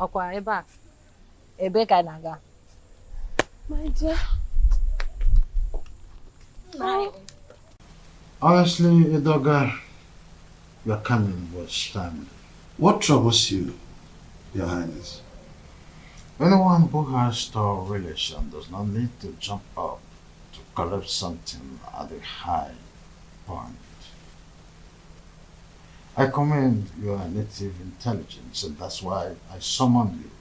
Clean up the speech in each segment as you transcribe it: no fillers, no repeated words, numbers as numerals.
Okwa eba. Ebe ka naga. My dear. Oh. Honestly, Idoga, your coming was timely. What troubles you, Your Highness? Anyone who has store relation does not need to jump up to collect something at a high point. I commend your native intelligence, and that's why I summoned you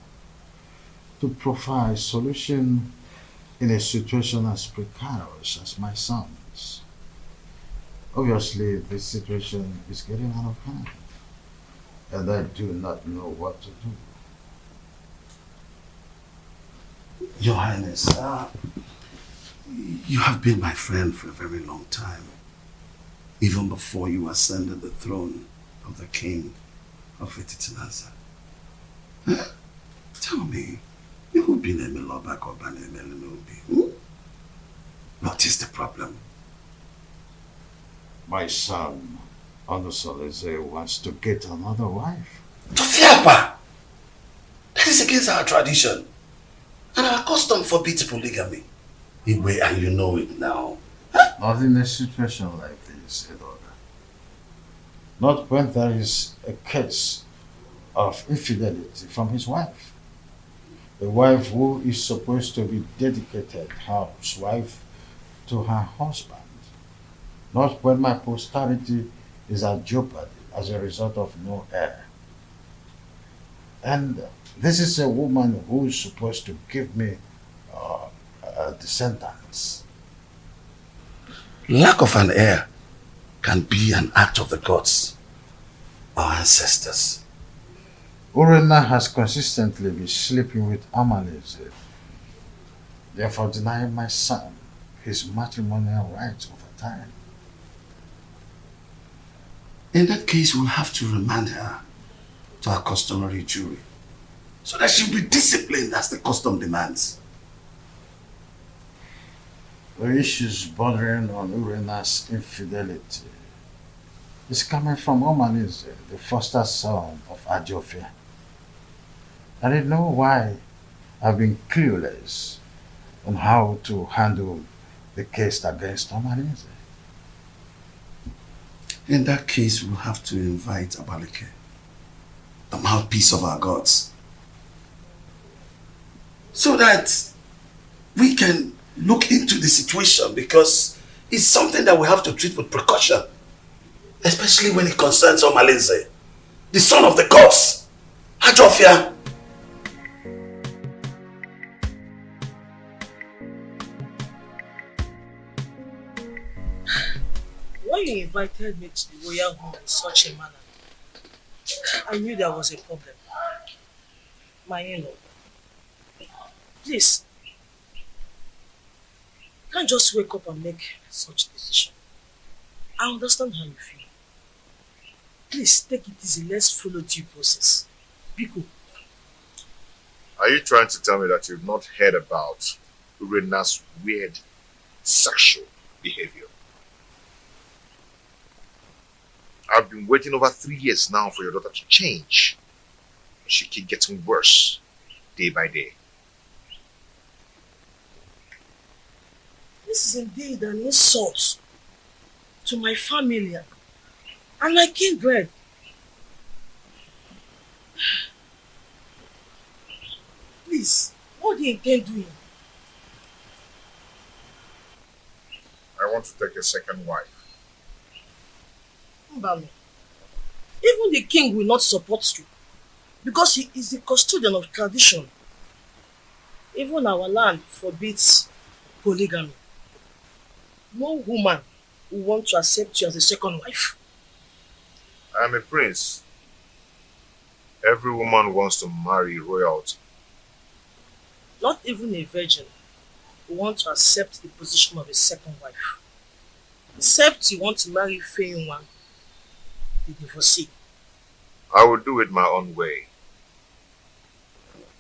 to provide a solution in a situation as precarious as my son's. Obviously, this situation is getting out of hand, and I do not know what to do. Your Highness, you have been my friend for a very long time, even before you ascended the throne of the king of Ititinanza. Tell me, you've been a Milobak or Banemelinubi. What is the problem? My son, Onusoleze, wants to get another wife. Tofiapa! That is against our tradition. And our custom forbids polygamy. Igwe, and you know it now. Not in a situation like this, Edoga. Not when there is a case of infidelity from his wife. A wife who is supposed to be dedicated housewife to her husband. Not when my posterity is at jeopardy as a result of no heir. And this is a woman who is supposed to give me descendants. Lack of an heir can be an act of the gods, our ancestors. Urena has consistently been sleeping with Amaleze, therefore denying my son his matrimonial rights over time. In that case, we'll have to remand her to her customary jury, so that she'll be disciplined as the custom demands. The issues bordering on Urena's infidelity is coming from Omaneze, the foster son of Ajofia. I didn't know why I've been clueless on how to handle the case against Omaneze. In that case, we'll have to invite Abaleke, the mouthpiece of our gods, so that we can look into the situation, because it's something that we have to treat with precaution, especially when it concerns Omalinze, the son of the gods, Ajofia. When you invited me to the royal home in such a manner, I knew there was a problem. My in-law, please, you can't just wake up and make such decision. I understand how you feel. Please take it easy. Let's follow due process. Biko. Are you trying to tell me that you've not heard about Urena's weird sexual behavior? I've been waiting over 3 years now for your daughter to change. She keeps getting worse day by day. This is indeed an insult to my family and my kindred. Please, what do you intend doing? I want to take a second wife. Mbami, even the king will not support you because he is the custodian of tradition. Even our land forbids polygamy. No woman will want to accept you as a second wife. I am a prince. Every woman wants to marry royalty. Not even a virgin will want to accept the position of a second wife. Except you want to marry Feyinwa, the divorcee. I will do it my own way.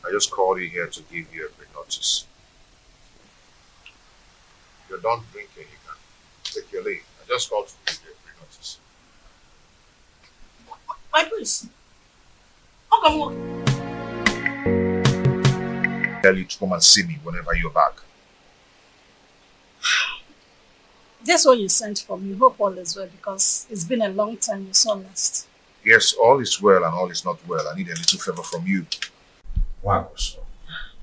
I just called you here to give you a pre-notice. You're done drinking, you can take your leave. I just called to give you a pre-notice. My prince, how come on? tell you to come and see me whenever you're back. This one you sent for me. Hope all is well because it's been a long time you saw last. Yes, all is well and all is not well. I need a little favor from you. Wow, so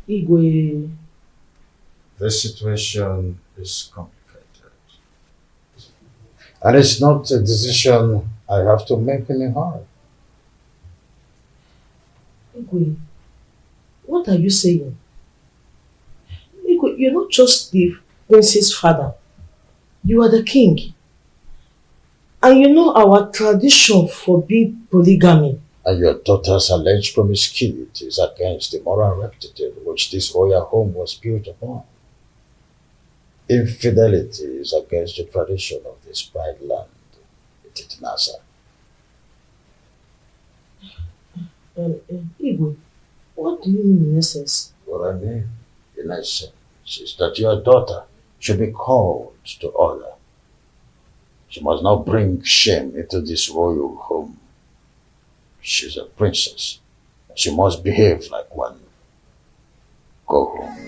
Igwe. this situation is complicated. And it's not a decision I have to make in a hurry. Igwe, what are you saying? Igwe, you're not just the prince's father. You are the king. And you know our tradition forbids polygamy. And your daughter's alleged promiscuity is against the moral rectitude which this royal home was built upon. Infidelity is against the tradition of this pride land, Titinasa. Igwe, what do you mean in essence? What I mean, in essence, is that your daughter should be called to order. She must not bring shame into this royal home. She's a princess. She must behave like one. Go home.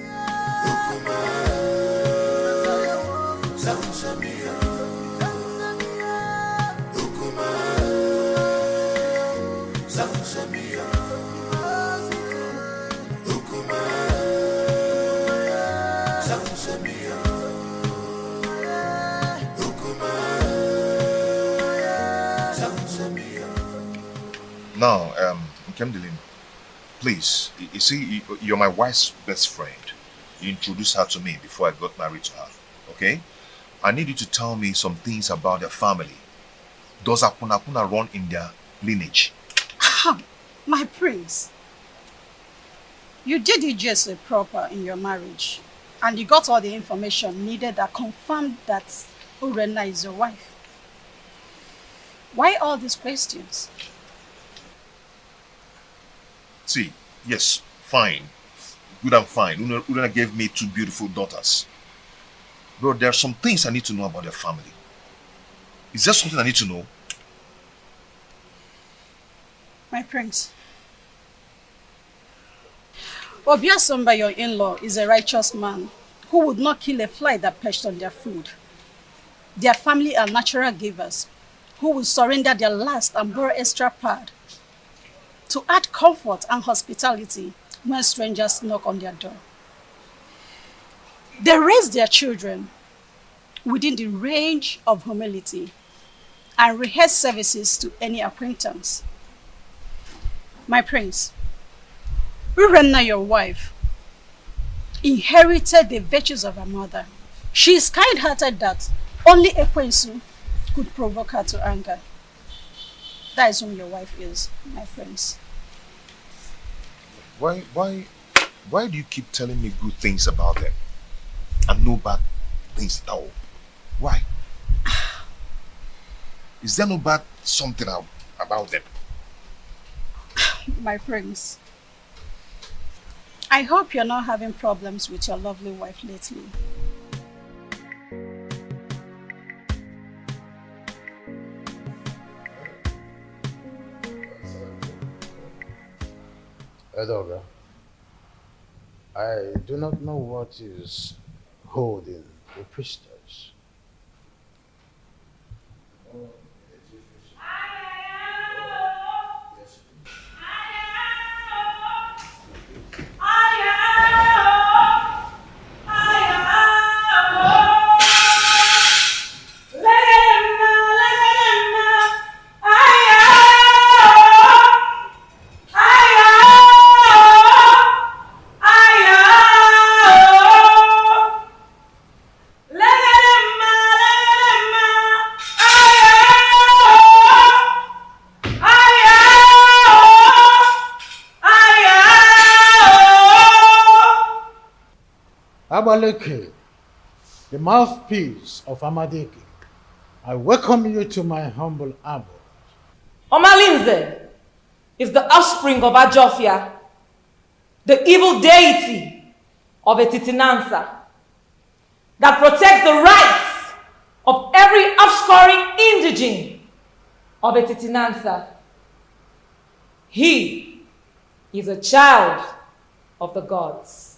Now, Nkemdilin, please, you see, you're my wife's best friend. You introduced her to me before I got married to her, okay? I need you to tell me some things about their family. Does Apuna run in their lineage? My prince, you did it just proper in your marriage and you got all the information needed that confirmed that Urena is your wife. Why all these questions? See, yes, fine. Good and fine. Urena gave me 2 beautiful daughters. But there are some things I need to know about their family. Is there something I need to know? My prince, Obiasomba, your in-law, is a righteous man who would not kill a fly that perched on their food. Their family are natural givers who will surrender their last and borrow extra pad to add comfort and hospitality when strangers knock on their door. They raise their children within the range of humility and rehearse services to any acquaintance. My prince, Urena, your wife, inherited the virtues of her mother. She is kind-hearted that only Ekwensu could provoke her to anger. That is whom your wife is, my prince. Why do you keep telling me good things about them and no bad things at all? Why? Is there no bad something about them? My prince, I hope you're not having problems with your lovely wife lately. Edoga, I do not know what is holding the priestess. Abaleke, the mouthpiece of Amadeke, I welcome you to my humble abode. Omalinze is the offspring of Ajofia, the evil deity of Etitinansa, that protects the rights of every offscoring indigene of Etitinansa. He is a child of the gods.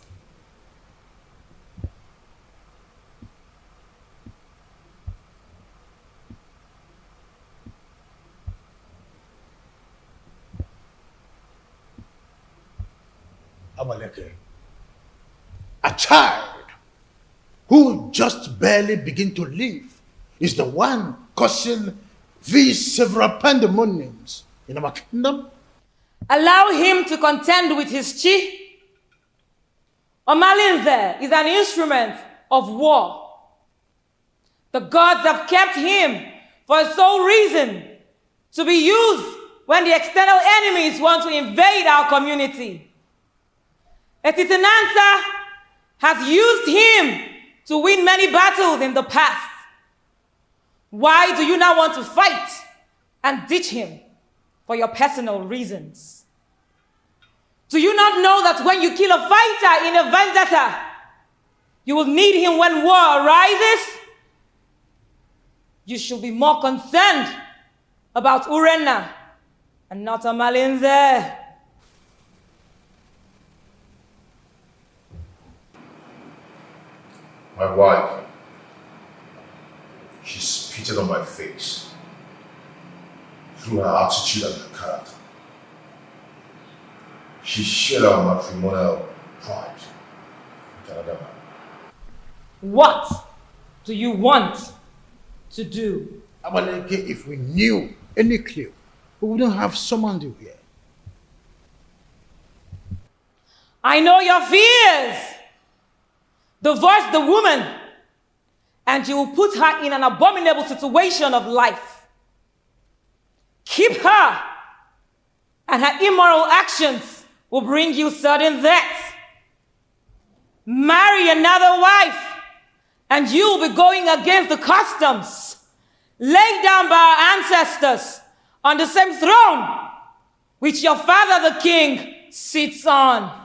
Abaleke, a child who just barely begin to live is the one causing these several pandemoniums in our kingdom? Allow him to contend with his chi. Omalinze is an instrument of war. The gods have kept him for a sole reason, to be used when the external enemies want to invade our community. Etitinansa has used him to win many battles in the past. Why do you now want to fight and ditch him for your personal reasons? Do you not know that when you kill a fighter in a vendetta, you will need him when war arises? You should be more concerned about Urena and not Amalinze. My wife, she spitted on my face through her attitude and her character. She shared our matrimonial pride with another man. What do you want to do? Abaleke, if we knew any clue, we wouldn't have summoned you here. I know your fears. Divorce the woman, and you will put her in an abominable situation of life. Keep her, and her immoral actions will bring you sudden death. Marry another wife, and you will be going against the customs laid down by our ancestors on the same throne which your father the king sits on.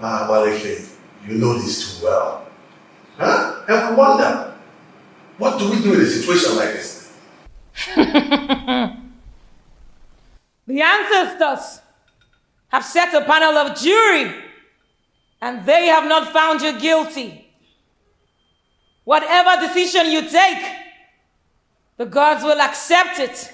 Abaleke, you know this too well. Huh? And we wonder, what do we do in a situation like this? The ancestors have set a panel of jury, and they have not found you guilty. Whatever decision you take, the gods will accept it.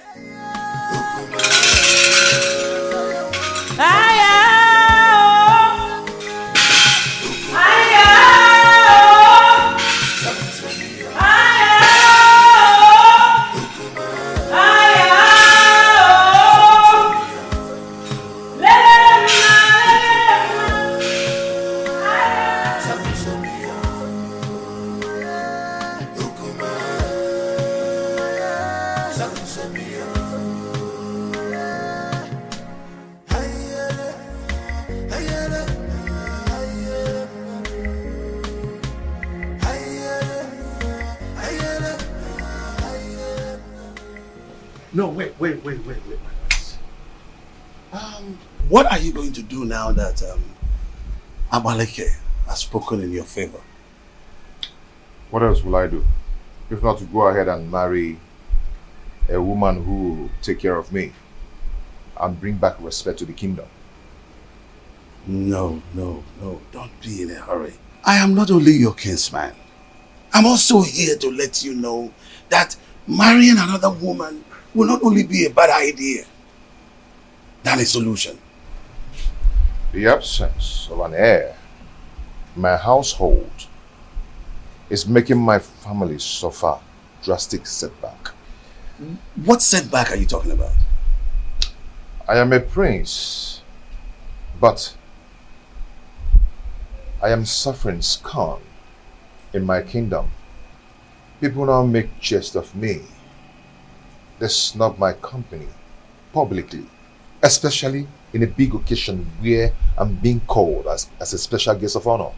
No, wait. What are you going to do now that Abaleke has spoken in your favor? What else will I do? If not to go ahead and marry a woman who will take care of me and bring back respect to the kingdom. No, don't be in a hurry. I am not only your kinsman. I'm also here to let you know that marrying another woman will not only be a bad idea than a solution. The absence of an heir in my household is making my family suffer drastic setback. What setback are you talking about? I am a prince, but I am suffering scorn in my kingdom. People now make jest of me. They snub my company publicly, especially in a big occasion where I'm being called as a special guest of honor.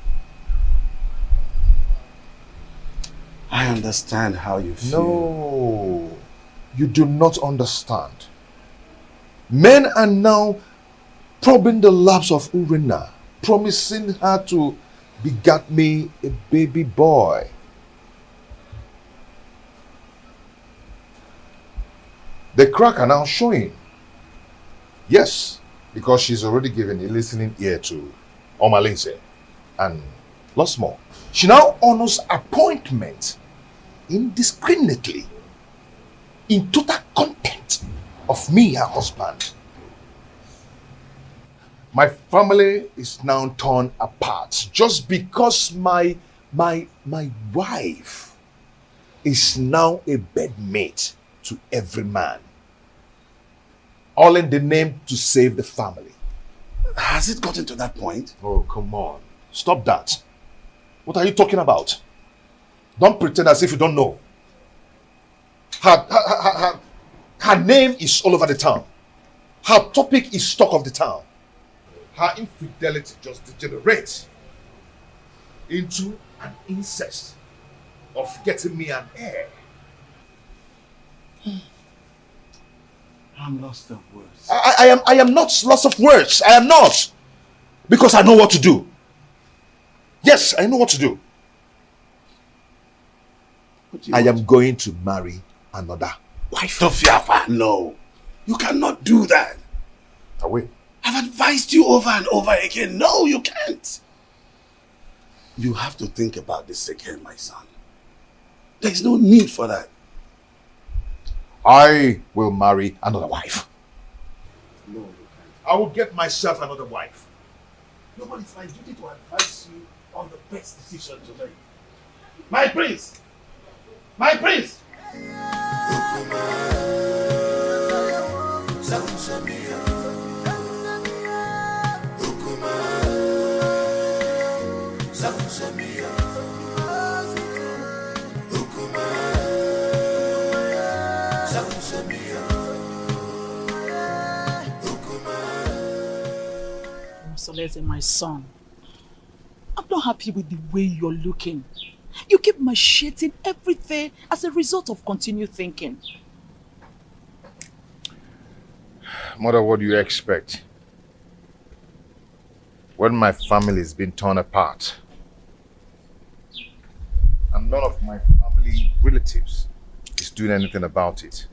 I understand how you feel. No, you do not understand. Men are now probing the laps of Urena, promising her to beget me a baby boy. The crack are now showing. Yes, because she's already given a listening ear to Omalinze. And lots more. She now honors appointment indiscriminately in total contempt of me, her husband. My family is now torn apart just because my wife is now a bedmate to every man. All in the name to save the family. Has it gotten to that point? Oh, come on. Stop that. What are you talking about? Don't pretend as if you don't know. Her name is all over the town. Her topic is talk of the town. Her infidelity just degenerates into an incest of getting me an heir. I'm lost of words. I am not lost of words. I am not. Because I know what to do. Yes, I know what to do. I am going to marry another wife. Tofiapa, no. You cannot do that. I will. I've advised you over and over again. No, you can't. You have to think about this again, my son. There's no need for that. I will marry another wife. No, you can't. I will get myself another wife. No, but it's my duty to advise you on the best decision to make. My prince! My prince! Solese, my son, I'm not happy with the way you're looking. You keep macheting everything as a result of continued thinking. Mother, what do you expect? When my family has been torn apart, and none of my family relatives is doing anything about it.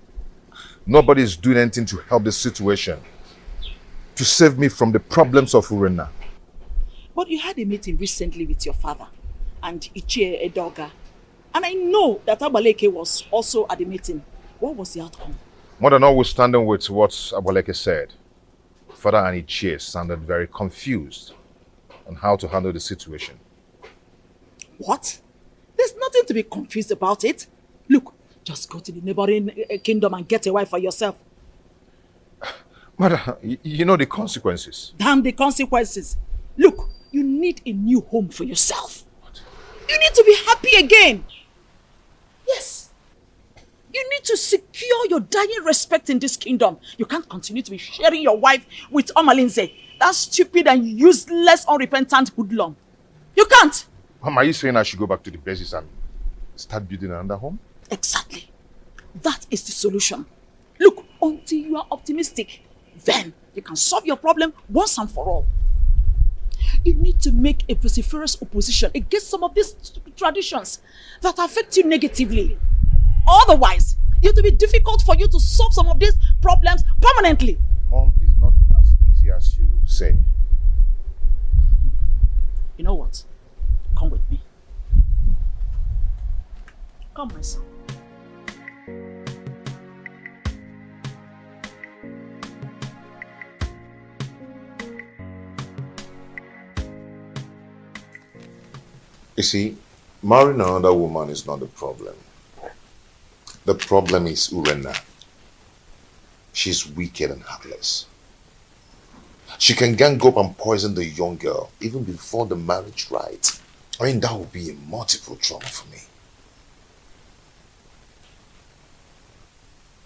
Nobody is doing anything to help the situation, to save me from the problems of Urena. But you had a meeting recently with your father and Ini Edo, and I know that Abaleke was also at the meeting. What was the outcome? Mother, notwithstanding with what Abaleke said, Father and Ini sounded very confused on how to handle the situation. What? There's nothing to be confused about it. Look, just go to the neighboring kingdom and get a wife for yourself. Mother, you know the consequences. Damn the consequences. Look, you need a new home for yourself. What? You need to be happy again. Yes. You need to secure your dying respect in this kingdom. You can't continue to be sharing your wife with Omalinze. That stupid and useless, unrepentant hoodlum. You can't. Mom, are you saying I should go back to the bases and start building another home? Exactly. That is the solution. Look, until you are optimistic, then you can solve your problem once and for all. You need to make a vociferous opposition against some of these stupid traditions that affect you negatively. Otherwise, it will be difficult for you to solve some of these problems permanently. Mom, it's not as easy as you say. You know what? Come with me. Come, my son. You see, marrying another woman is not the problem. The problem is Urena. She's wicked and heartless. She can gang up and poison the young girl even before the marriage rite. I mean, that would be a multiple trauma for me.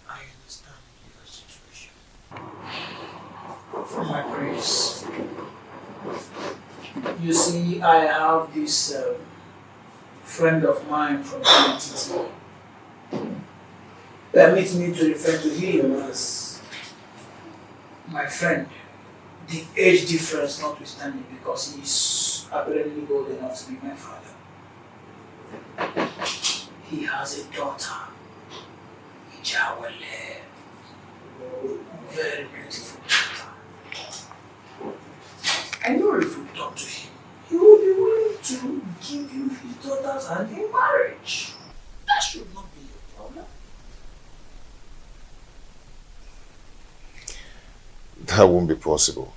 I understand your situation. For my praise. You see, I have this friend of mine from Trinity. Permit me to refer to him as my friend. The age difference notwithstanding, because he's apparently old enough to be my father. He has a daughter, Ijawale, very beautiful daughter. I know if you talk to him, he will be willing to give you his daughter's hand in marriage. That should not be your problem. That won't be possible.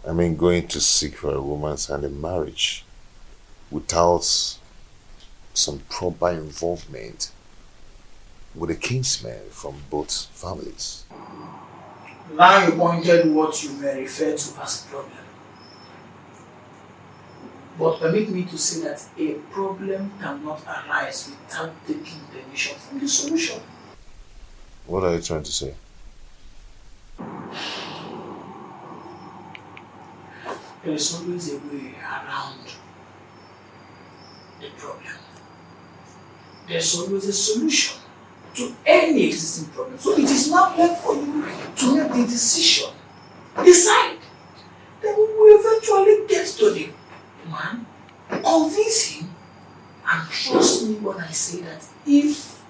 I mean, going to seek for a woman's hand in marriage without some proper involvement with a kinsman from both families. Now you pointed what you may refer to as problem. But permit me to say that a problem cannot arise without taking permission from the solution. What are you trying to say? There is always a way around the problem. There's always a solution to any existing problem. So it is now left for you to make the decision. Decide. Then we will eventually get to the man, convince him, and trust me when I say that if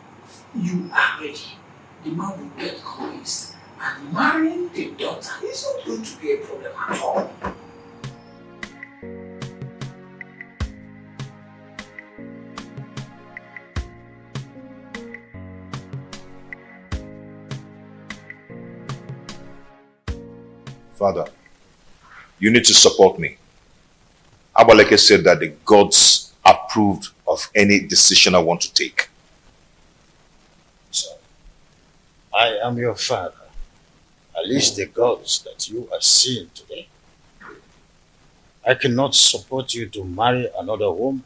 you are ready, the man will get convinced, and marrying the daughter is not going to be a problem at all. Father, you need to support me. Abaleke said that the gods approved of any decision I want to take. So, I am your father. At least the gods that you are seeing today. I cannot support you to marry another woman.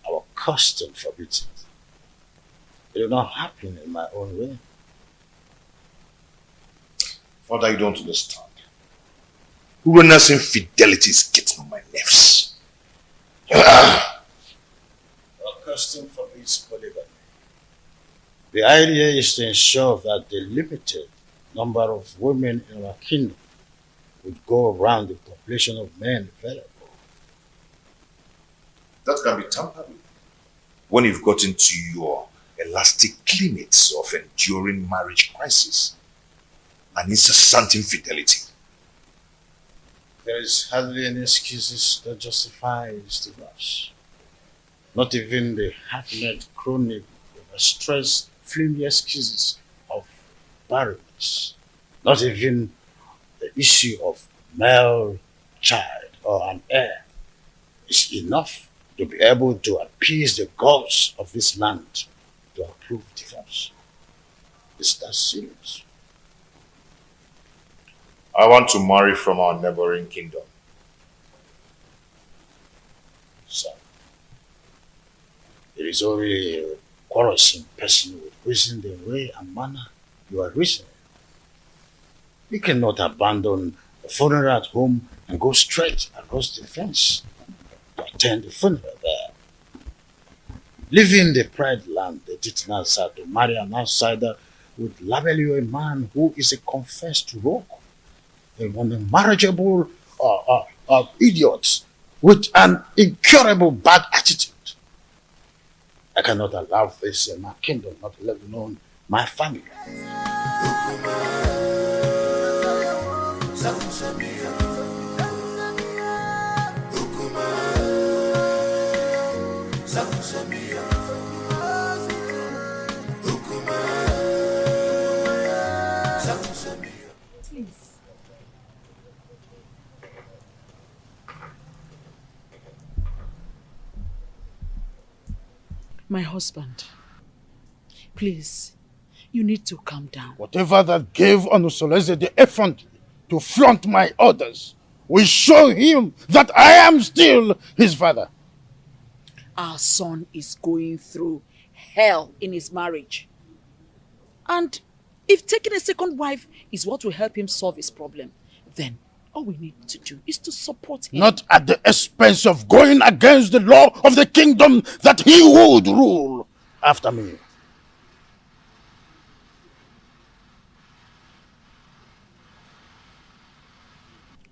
Our custom forbids it. It will not happen in my own way. Father, you don't understand. Uranus infidelity is getting on my nerves. Our custom forbids polygamy. The idea is to ensure that the limited number of women in our kingdom would go around the population of men available. That can be tampered with when you've got into your elastic limits of enduring marriage crisis and incessant infidelity. There is hardly any excuses that justifies the rush. Not even the half-net chronic, overstressed, flimsy excuses of barrenness. Not even the issue of male child or an heir is enough to be able to appease the gods of this land to approve divorce. Is that serious? I want to marry from our neighboring kingdom. So, it is only a quarrelsome person with reason the way and manner you are reasoning. You cannot abandon the funeral at home and go straight across the fence to attend the funeral there. Leaving the pride land, the Titanasa, to marry an outsider would label you a man who is a confessed rogue, an unmarriageable idiot with an incurable bad attitude. I cannot allow this in my kingdom, not let alone my family. My husband, please, you need to calm down. Whatever that gave Onusoleze the effrontery to flaunt my orders will show him that I am still his father. Our son is going through hell in his marriage. And if taking a second wife is what will help him solve his problem, then all we need to do is to support him. Not at the expense of going against the law of the kingdom that he would rule after me.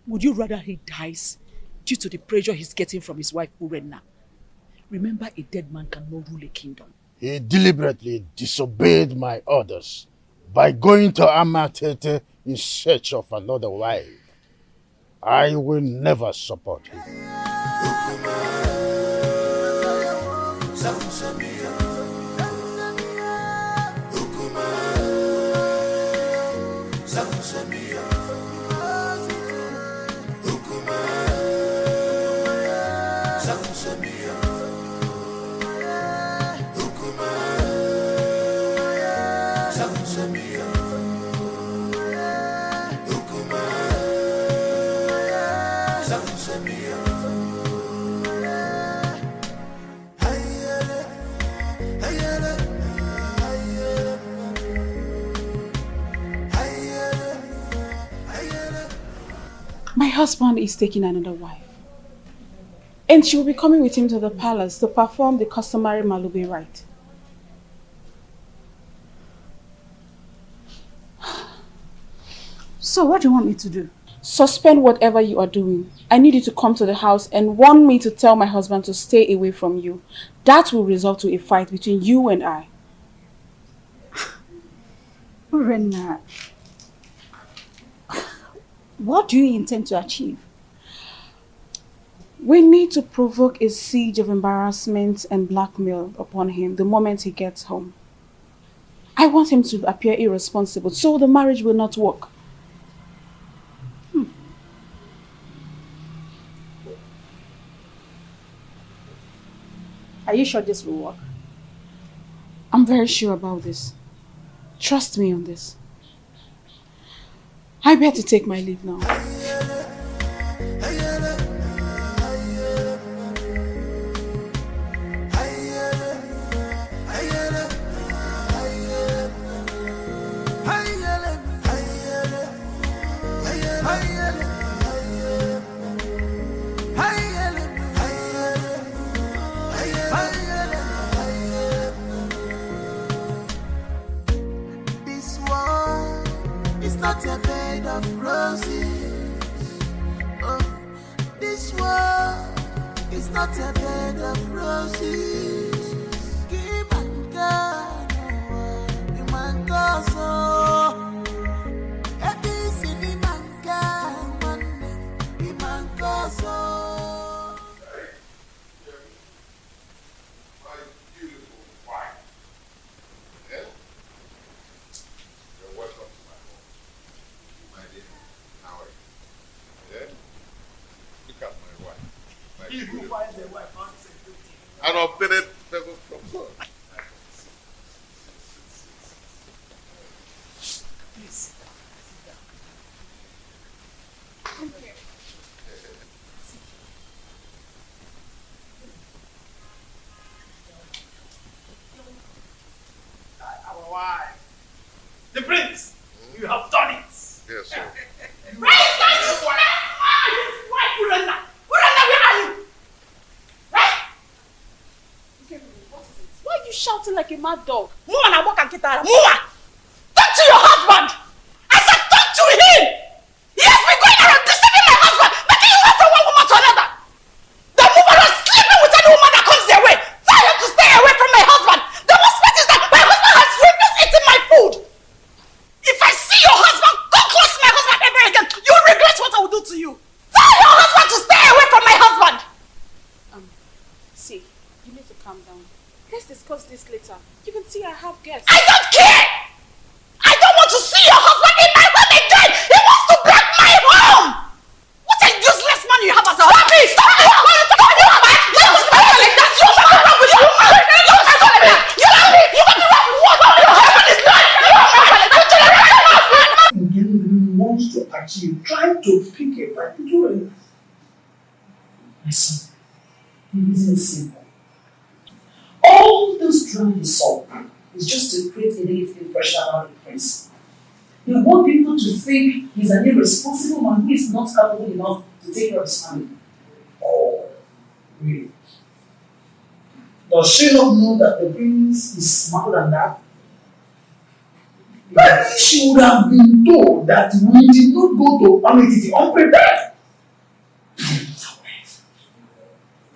Would you rather he dies due to the pressure he's getting from his wife Urenna? Remember, a dead man cannot rule a kingdom. He deliberately disobeyed my orders by going to Amatete in search of another wife. I will never support him. My husband is taking another wife. And she will be coming with him to the palace to perform the customary Malube rite. So what do you want me to do? Suspend whatever you are doing. I need you to come to the house and warn me to tell my husband to stay away from you. That will result to a fight between you and I. Rena, what do you intend to achieve? We need to provoke a siege of embarrassment and blackmail upon him the moment he gets home. I want him to appear irresponsible so the marriage will not work. Are you sure this will work? I'm very sure about this. Trust me on this. I better take my leave now. Not a bed of roses. Oh, this world is not a bed of roses. Give and God, you man go so. This is the man God, the man go so. My beautiful wife. Yeah? You're welcome to my home. My dear, how are you? Yeah? Look at my wife. My beautiful wife. An obtained favor from God. Please, sit down. Come here. Our wife. The prince, you have done it. Yes, sir. Why are you shouting like a mad dog? Move and walk and get out. Move! Talk to your husband! I said talk to him! He has been going around deceiving my husband, making you wait from one woman to another. The woman is sleeping with any woman that comes their way. Tell him to stay away from my husband. The worst part is that my husband has refused eating my food. If I see your husband, go close to my husband ever again, you will regret what I will do to you. Tell your husband to stay away from my husband. See, you need to calm down. Let's discuss this later. You can see I have guests. I don't care! I don't want to see your husband in my home again! He wants to break my home! What a useless man you have as a husband! Stop it! Stop it! Stop it! Let us speak like that! You have a wrong with you! Stop it! You have me! You have me wrong with what? Your husband is lying! Wants to achieve, trying to pick a fight between. My son, the reason is simple. All this drama is solved is just to create a negative impression about the prince. They want people to think he's an irresponsible man who is not capable enough to take care of his family. Oh, really? Does she not know that the prince is smarter than that? Maybe she would have been told that we did not go to Amititi unprepared.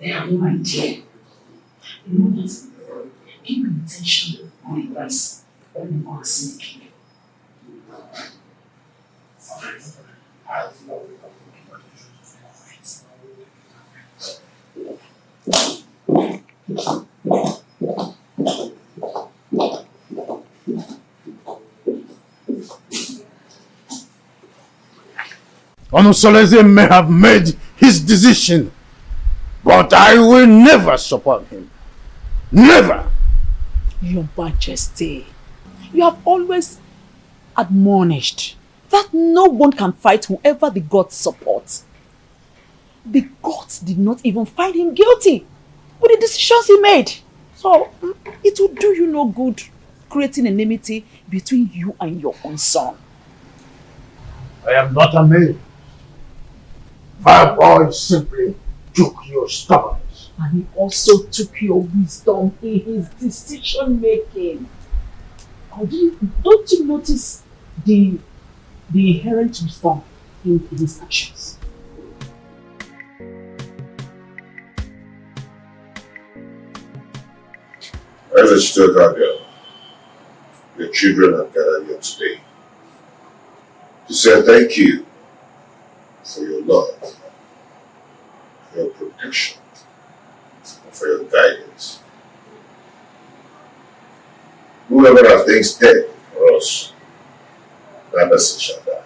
They have no idea. You know what? Keep your attention on the price when you want to see the king. Onosoleze may have made his decision, but I will never support him. Never! Your Majesty, you have always admonished that no one can fight whoever the gods support. The gods did not even find him guilty with the decisions he made. So, it will do you no good creating enmity between you and your own son. I am not a man. My boy simply took your stubbornness. And he also took your wisdom in his decision making. Don't you notice the inherent wisdom in his actions? As a Chicago girl, your children have gathered here today to say thank you for your love, for your protection, and for your guidance. Whoever has been stead for us, that person shall die.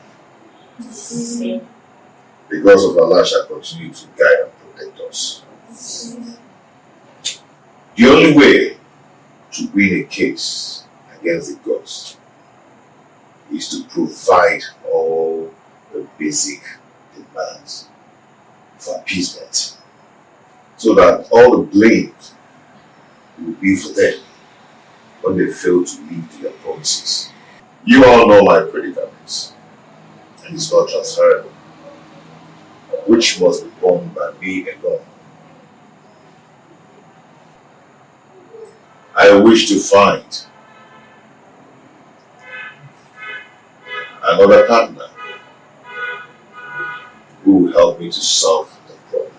Because of Allah shall continue to guide and protect us. The only way to win a case against the gods is to provide all the basic demands for appeasement, so that all the blame will be for them when they fail to meet their promises. You all know my predicaments, and it's not transferable, which must be borne by me alone. I wish to find another partner who will help me to solve the problem.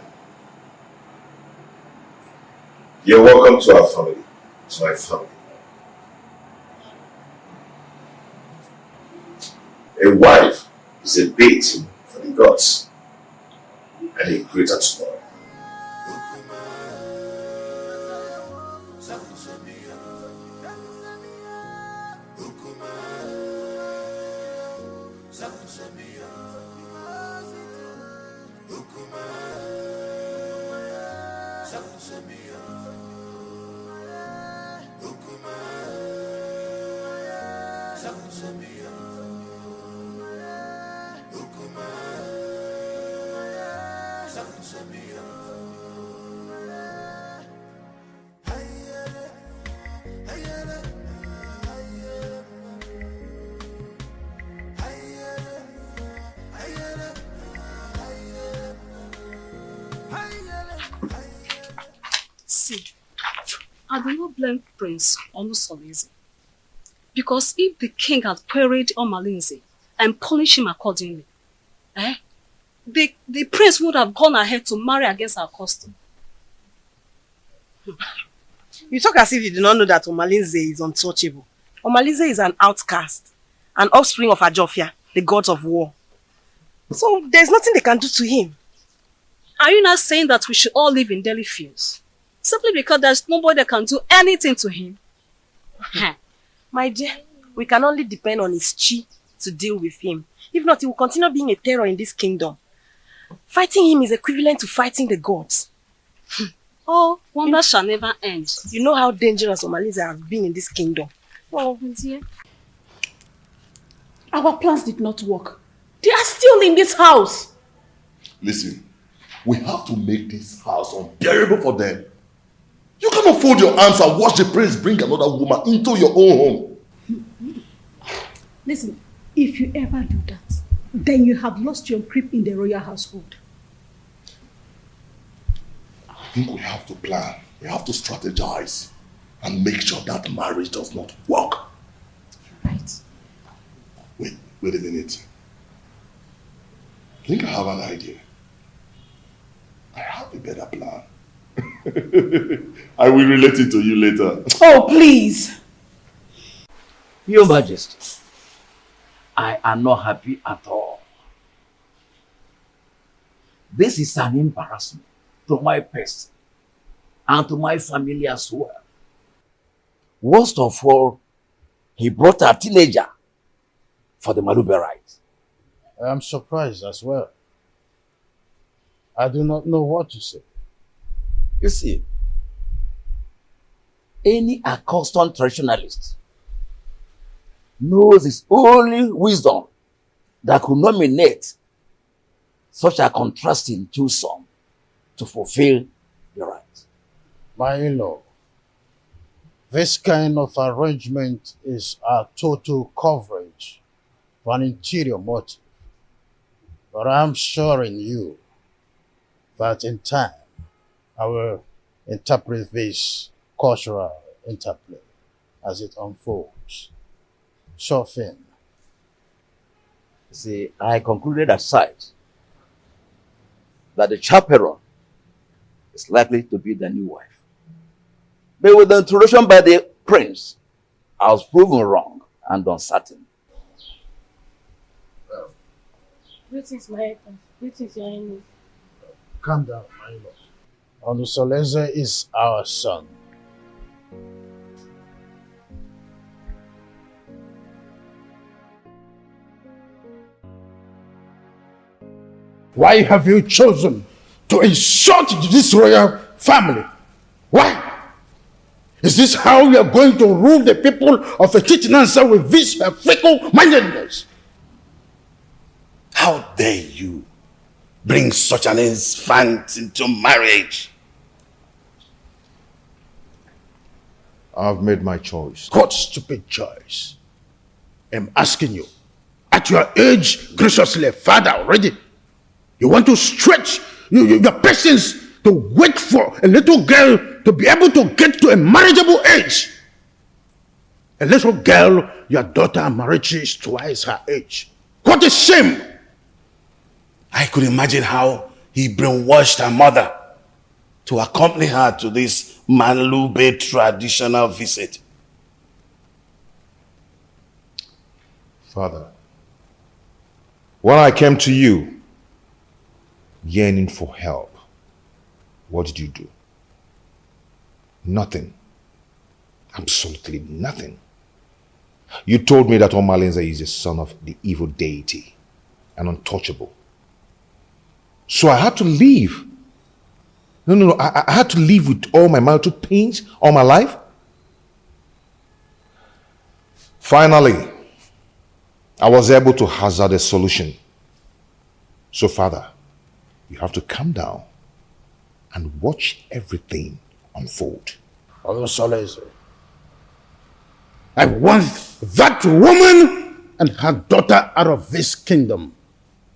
You're welcome to our family, to my family. A wife is a bait for the gods and a greater tomorrow. See, I do not blame Prince Onusolese, because if the king had queried Omalinze and punished him accordingly, the prince would have gone ahead to marry against our custom. You talk as if you do not know that Omalinze is untouchable. Omalinze is an outcast, an offspring of Ajofia, the gods of war. So there's nothing they can do to him. Are you not saying that we should all live in daily fears? Simply because there's nobody that can do anything to him? My dear, we can only depend on his chi to deal with him. If not, he will continue being a terror in this kingdom. Fighting him is equivalent to fighting the gods. Oh, wonder shall never end. You know how dangerous Omalinze has been in this kingdom. Oh, dear. Our plans did not work. They are still in this house. Listen, we have to make this house unbearable for them. You cannot fold your arms and watch the prince bring another woman into your own home. Listen, if you ever do that, then you have lost your grip in the royal household. I think we have to plan. We have to strategize and make sure that marriage does not work. Right. Wait a minute. I think I have an idea. I have a better plan. I will relate it to you later. Oh, please. Your Majesty, I am not happy at all. This is an embarrassment to my person and to my family as well. Worst of all, he brought a teenager for the Malube rite. I am surprised as well. I do not know what to say. You see, any accustomed traditionalist knows it's only wisdom that could nominate such a contrasting twosome to fulfill the right. My in-law, this kind of arrangement is a total coverage for an interior motive. But I'm sure in you that in time I will interpret this cultural interplay as it unfolds. Sure thing. See, I concluded aside that the chaperone is likely to be the new wife. But with the introduction by the prince, I was proven wrong and uncertain. Greetings, my Highness. Greetings, Your Highness. Calm down, my lord. Olusoleze is our son. Why have you chosen to insult this royal family? Why? Is this how you are going to rule the people of Etitinansa with this fickle-mindedness? How dare you bring such an infant into marriage? I've made my choice. What stupid choice? I'm asking you. At your age, graciously, father already, you want to stretch your patience to wait for a little girl to be able to get to a marriageable age. A little girl, your daughter Amarachi is twice her age. What a shame! I could imagine how he brainwashed her mother to accompany her to this Manlube traditional visit. Father, when I came to you, yearning for help, what did you do? Nothing. Absolutely nothing. You told me that Omalenze is the son of the evil deity and untouchable. So I had to leave. No, I had to live with all my marital pains all my life. Finally, I was able to hazard a solution. So, Father, you have to calm down and watch everything unfold. Olusoleze, I want that woman and her daughter out of this kingdom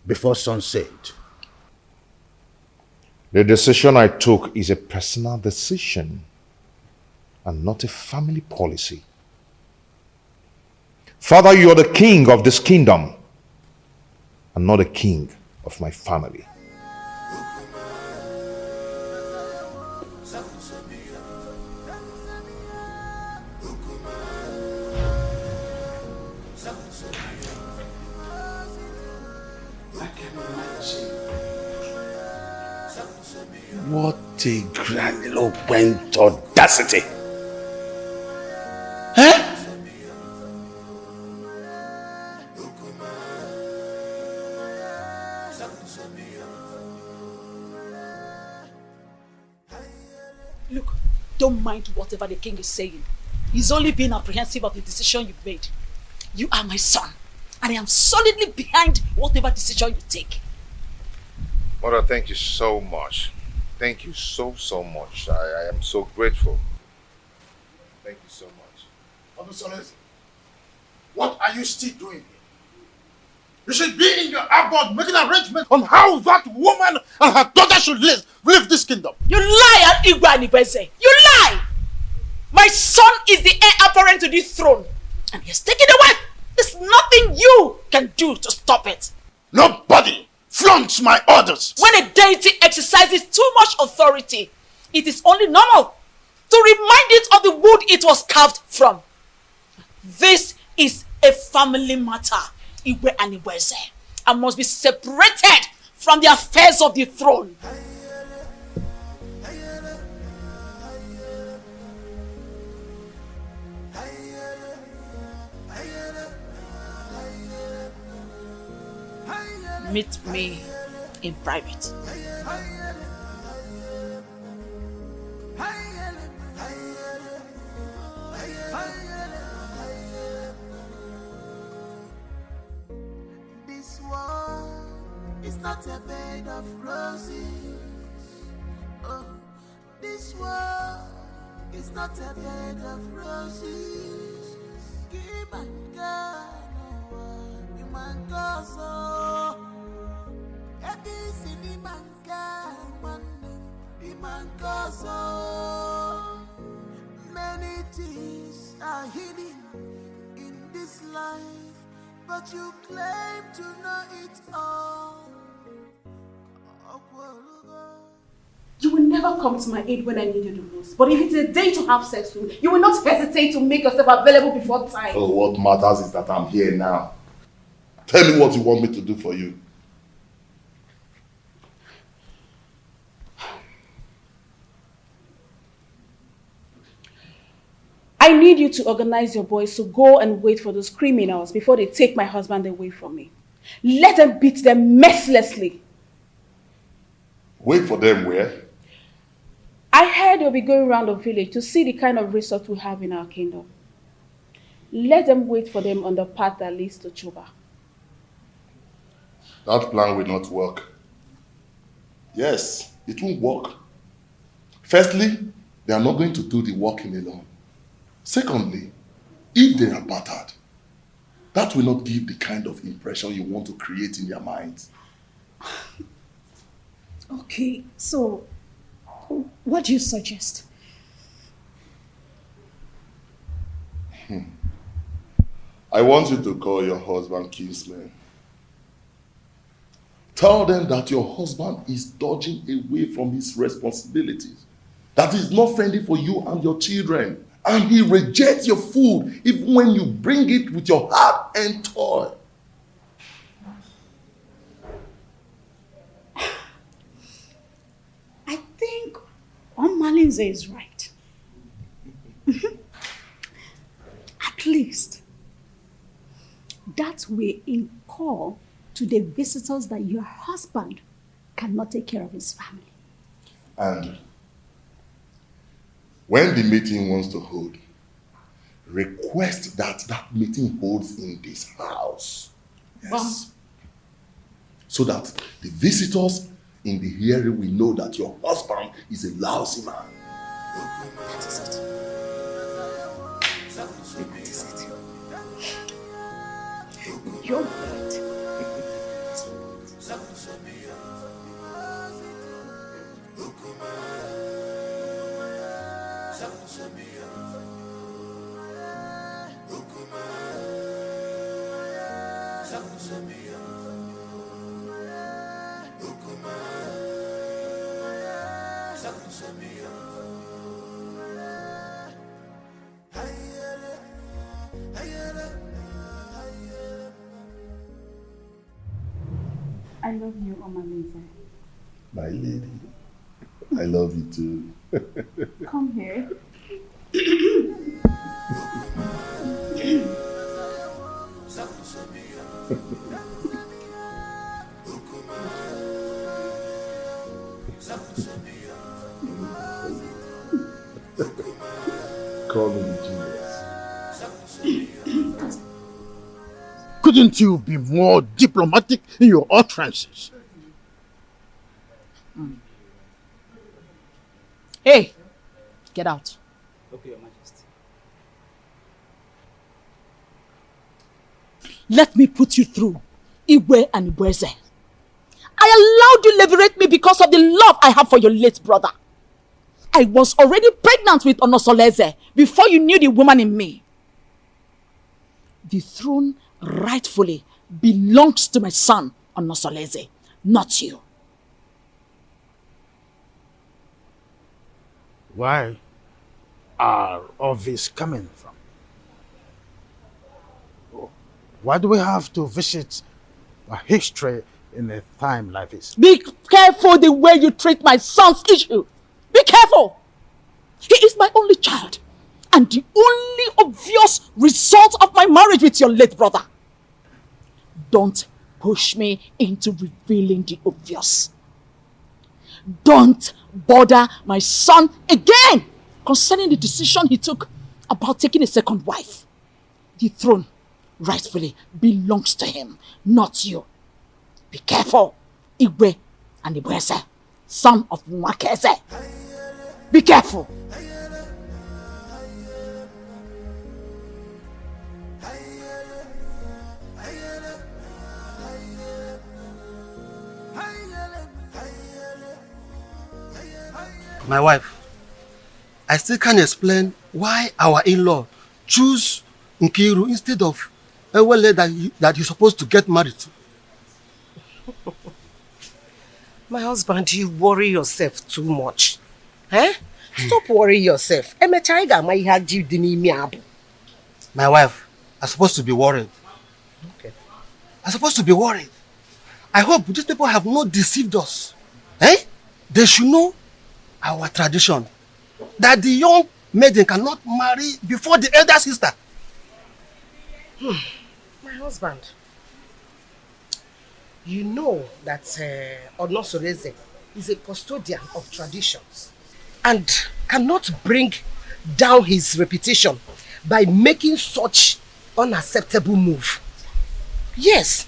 before sunset. The decision I took is a personal decision and not a family policy. Father, you are the king of this kingdom and not the king of my family. What a grandiloquent audacity! Huh? Look, don't mind whatever the king is saying. He's only being apprehensive of the decision you've made. You are my son, and I am solidly behind whatever decision you take. Mother, thank you so much. Thank you so much. I am so grateful. Thank you so much. Olusoleze, what are you still doing here? You should be in your abode making arrangements on how that woman and her daughter should live this kingdom. You lie, Igwe Anibeze. You lie! My son is the heir apparent to this throne, and he has taken a wife. There's nothing you can do to stop it. Nobody flaunts my orders. When a deity exercises too much authority, it is only normal to remind it of the wood it was carved from. This is a family matter, Igwe Anibeze, and must be separated from the affairs of the throne. Meet me in private. This world is not a bed of roses. Oh, this world is not a bed of roses. Give my God, no one, so. so many things are hidden in this life, but you claim to know it all. You will never come to my aid when I need you the most. But if it's a day to have sex with me, you will not hesitate to make yourself available before time. Oh, what matters is that I'm here now. Tell me what you want me to do for you. I need you to organize your boys to go and wait for those criminals before they take my husband away from me. Let them beat them mercilessly. Wait for them where? I heard they'll be going around the village to see the kind of resort we have in our kingdom. Let them wait for them on the path that leads to Chuba. That plan will not work. Yes, it won't work. Firstly, they are not going to do the working alone. Secondly, if they are battered, that will not give the kind of impression you want to create in their minds. Okay, so what do you suggest? I want you to call your husband kinsman. Tell them that your husband is dodging away from his responsibilities, that he's not friendly for you and your children, and he rejects your food even when you bring it with your heart and toil. I think Malinze is right. At least that way incur to the visitors that your husband cannot take care of his family. And when the meeting wants to hold, request that meeting holds in this house. Yes. So that the visitors in the hearing will know that your husband is a lousy man. That is it. That is it. You're right. I love you, Omaleze. My lady, I love you too. Come here. Call me genius. Couldn't you be more diplomatic in your utterances? Hey, get out. Okay, Your Majesty. Let me put you through, Igwe and Ibweze. I allowed you liberate me because of the love I have for your late brother. I was already pregnant with Onosoleze before you knew the woman in me. The throne rightfully belongs to my son, Onosoleze, not you. Where are all this coming from? Why do we have to visit a history in a time like this? Be careful the way you treat my son's issue. Be careful. He is my only child and the only obvious result of my marriage with your late brother. Don't push me into revealing the obvious. Don't bother my son again concerning the decision he took about taking a second wife. The throne rightfully belongs to him, not you. Be careful, Igwe and Ibweze, son of Mwakeze. Be careful. My wife, I still can't explain why our in-law choose Nkiru instead of Ewele that he's supposed to get married to. My husband, you worry yourself too much. Eh? Stop worrying yourself. My wife, I'm supposed to be worried. Okay. I'm supposed to be worried. I hope these people have not deceived us. Eh? They should know our tradition. That the young maiden cannot marry before the elder sister. My husband, you know that Onosoreze is a custodian of traditions and cannot bring down his reputation by making such unacceptable move. Yes.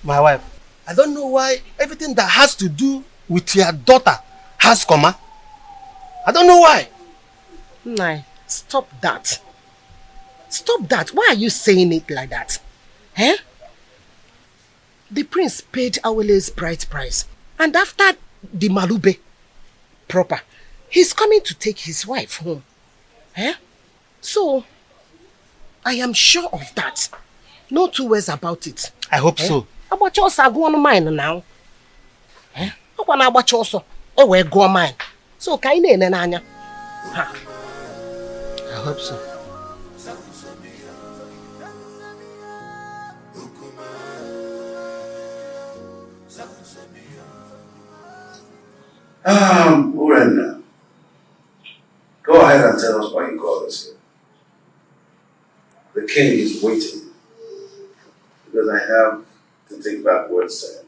My wife, I don't know why everything that has to do with your daughter has comma. I don't know why. Nah, stop that. Stop that. Why are you saying it like that? Eh? The prince paid Awele's bride price. And after the Malube proper, he's coming to take his wife home. Eh? So, I am sure of that. No two ways about it. I hope so. About yours are going mine now. Eh? About yours, we're going mine. So, can you nanya? I hope so. Urenda, go ahead and tell us why you called us here. The king is waiting because I have to take back words to him.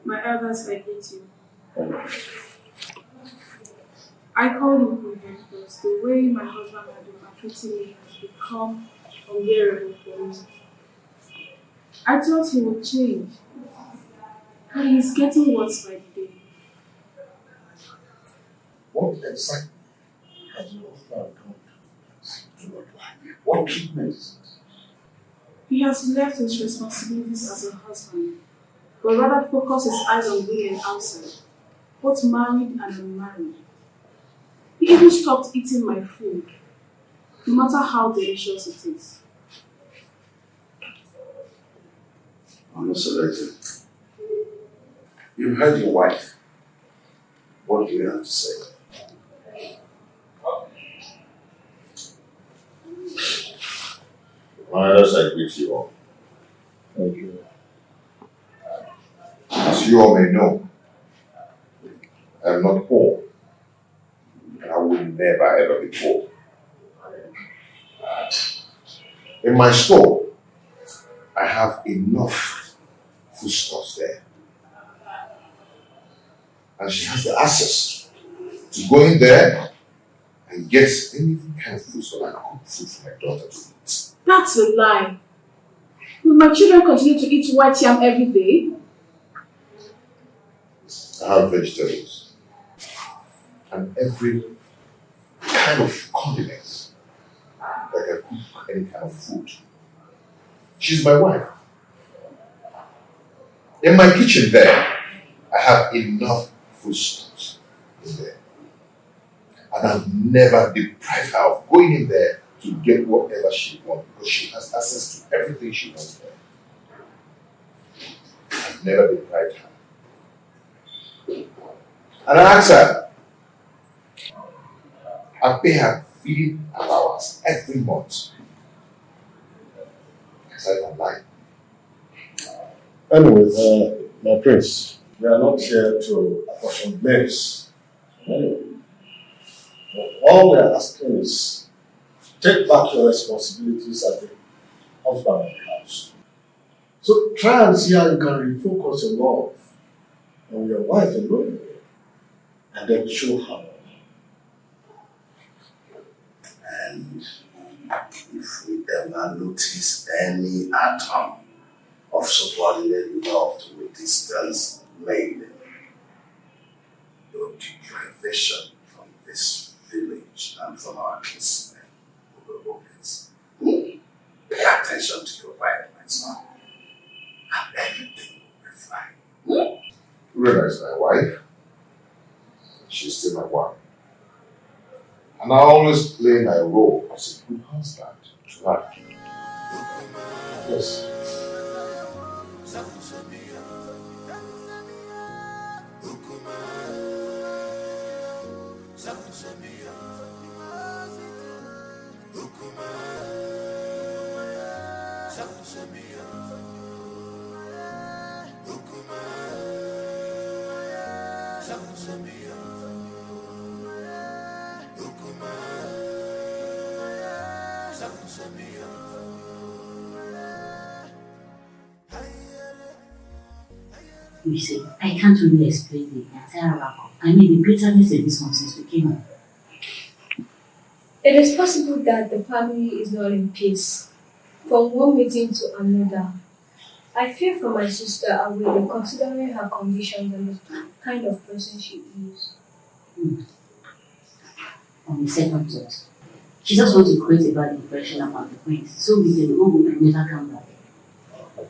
My elders, I hate you. I called him here because the way my husband had been maltreating me has become unbearable for me. I thought he would change, but he's getting worse by the day. What exactly has your husband done to your wife? What treatment is it? He has left his responsibilities as a husband, but rather focus his eyes on women outside, both married and unmarried. He even stopped eating my food, no matter how delicious it is. Onosoreze, you've heard your wife. What do you have to say? My elders, I greet you all. Thank you. As you all may know, I am not poor, and I will never ever be poor. In my store, I have enough foodstuffs there. And she has the access to go in there and get any kind of food so I can cook food for my daughter to eat. That's a lie. Will my children continue to eat white yam every day? I have vegetables and every kind of condiments that can cook any kind of food. She's my wife. In my kitchen there, I have enough foodstuffs in there. And I've never deprived her of going in there to get whatever she wants because she has access to everything she wants there. I've never deprived her. And I ask her, I pay her feeding allowance every month. Aside from life. Anyway, my prince, we are not here to apportion blames. All we are asking is take back your responsibilities as the husband of the house. So try and see how you can refocus your love on your wife alone and then show her. And if we ever notice any atom of subordinate love to a distance made, your deprivation from this village and from our kinsmen will be obvious. Pay attention to your wife, my son, and everything will be fine. Rena is my wife. she's still my wife. And I always play my role as a good husband to her. Yes. You see, I can't really explain the entire wrap-up. I mean, the bitterness in this one since we came home. It is possible that the family is not in peace. From one meeting to another, I fear for my sister Awele, considering her conditions and the kind of person she is. On the second thought, she just wants to create a bad impression about the prince, so we can go home and never come back.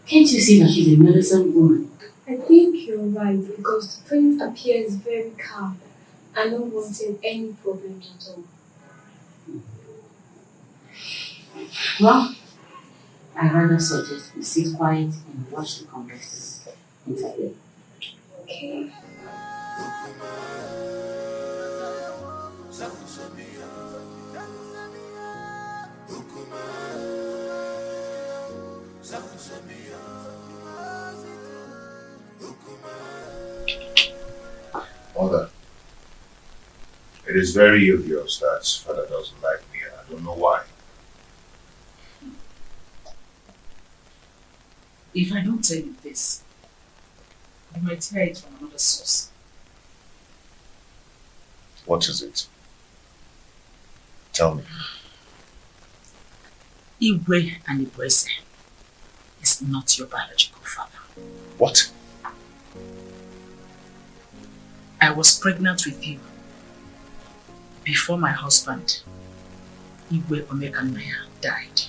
Can't you see that she's a medicine woman? I think you're right, because the prince appears very calm and not wanting any problem at all. Well, I rather suggest we sit quiet and watch the conversations inside. Okay. Mother, it is very obvious that father doesn't like me, and I don't know why. If I don't tell you this, you might hear it from another source. What is it? Tell me. Iwe and Ibueze is not your biological father. What? I was pregnant with you before my husband, Iwe Omekanaya, died.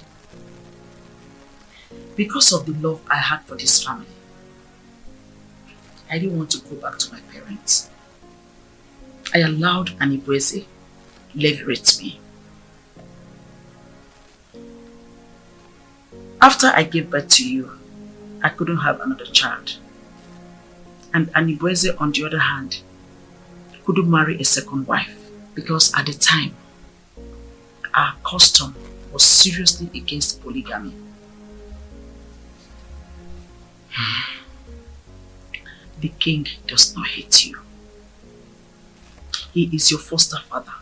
Because of the love I had for this family, I didn't want to go back to my parents. I allowed Anibueze leverage me. After I gave birth to you, I couldn't have another child. And Anibueze, on the other hand, couldn't marry a second wife because at the time, our custom was seriously against polygamy. The king does not hate you. He is your foster father,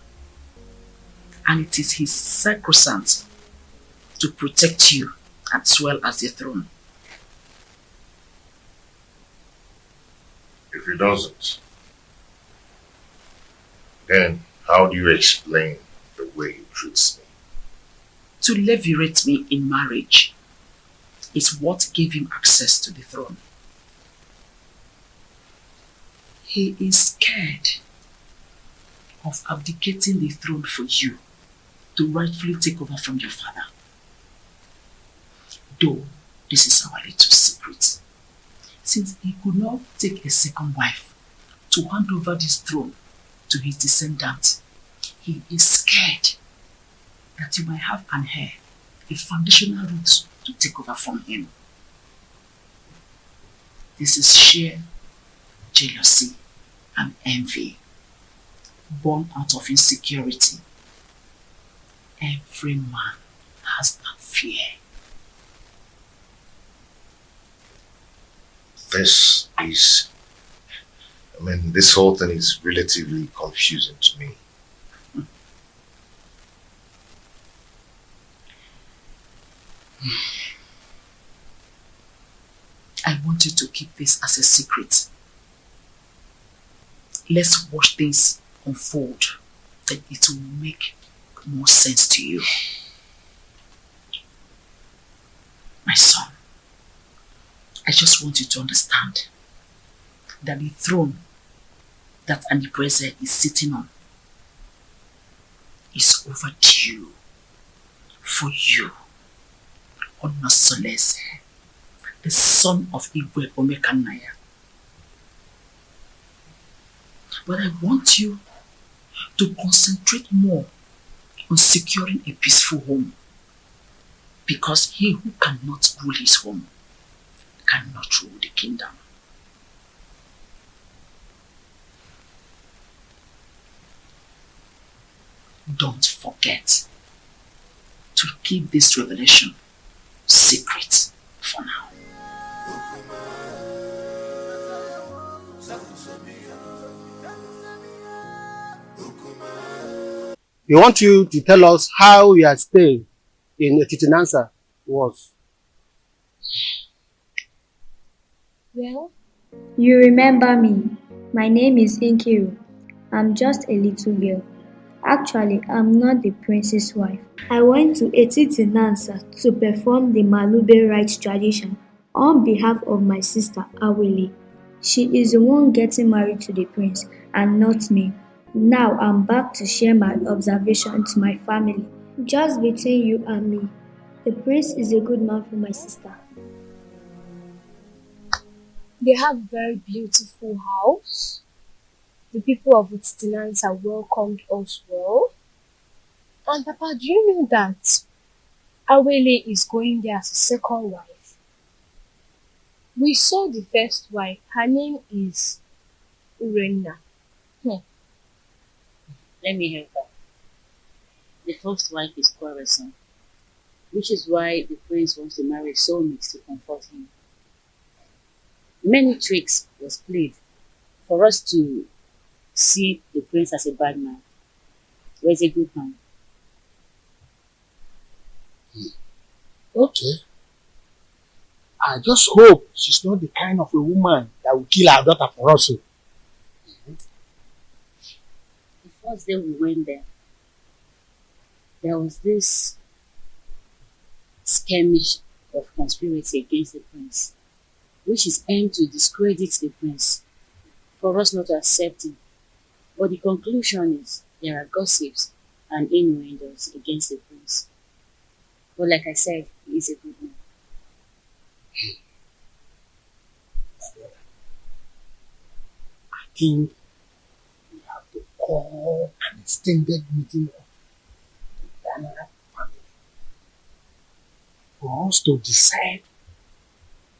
and it is his sacrosanct to protect you as well as the throne. If he doesn't, then how do you explain the way he treats me? To levirate me in marriage is what gave him access to the throne. He is scared of abdicating the throne for you to rightfully take over from your father. Though this is our little secret, since he could not take a second wife to hand over this throne to his descendant, he is scared that you might have an heir, a foundational root to take over from him. This is sheer jealousy and envy, born out of insecurity. Every man has that fear. This whole thing is relatively confusing to me. I want you to keep this as a secret. Let's watch things unfold, then it will make more sense to you. My son, I just want you to understand that the throne that Anibueze is sitting on is overdue for you, Onasolese, the son of Igwe Omekanaya. But I want you to concentrate more on securing a peaceful home. Because he who cannot rule his home cannot rule the kingdom. Don't forget to keep this revelation secret for now. We want you to tell us how your stay in Titinansa was. Well, you remember me. My name is Inkiru. I'm just a little girl. Actually, I'm not the prince's wife. I went to Etitinansa to perform the Malube rites tradition on behalf of my sister Awele. She is the one getting married to the prince and not me. Now I'm back to share my observation to my family. Just between you and me, the prince is a good man for my sister. They have a very beautiful house. The people of Etitinansa welcomed us well. And Papa, do you know that Awele is going there as a second wife? We saw the first wife. Her name is Urena. Let me help her. The first wife is quarrelsome, which is why the prince wants to marry soulmates to comfort him. Many tricks was played for us to see the prince as a bad man, or as a good man. Okay. I just hope she's not the kind of a woman that will kill her daughter for us. The first day we went there was this skirmish of conspiracy against the prince, which is aimed to discredit the prince, for us not to accept him. But the conclusion is there are gossips and innuendos against the prince. But like I said, he is a good man. I think we have to call an extended meeting of the Dana family for us to decide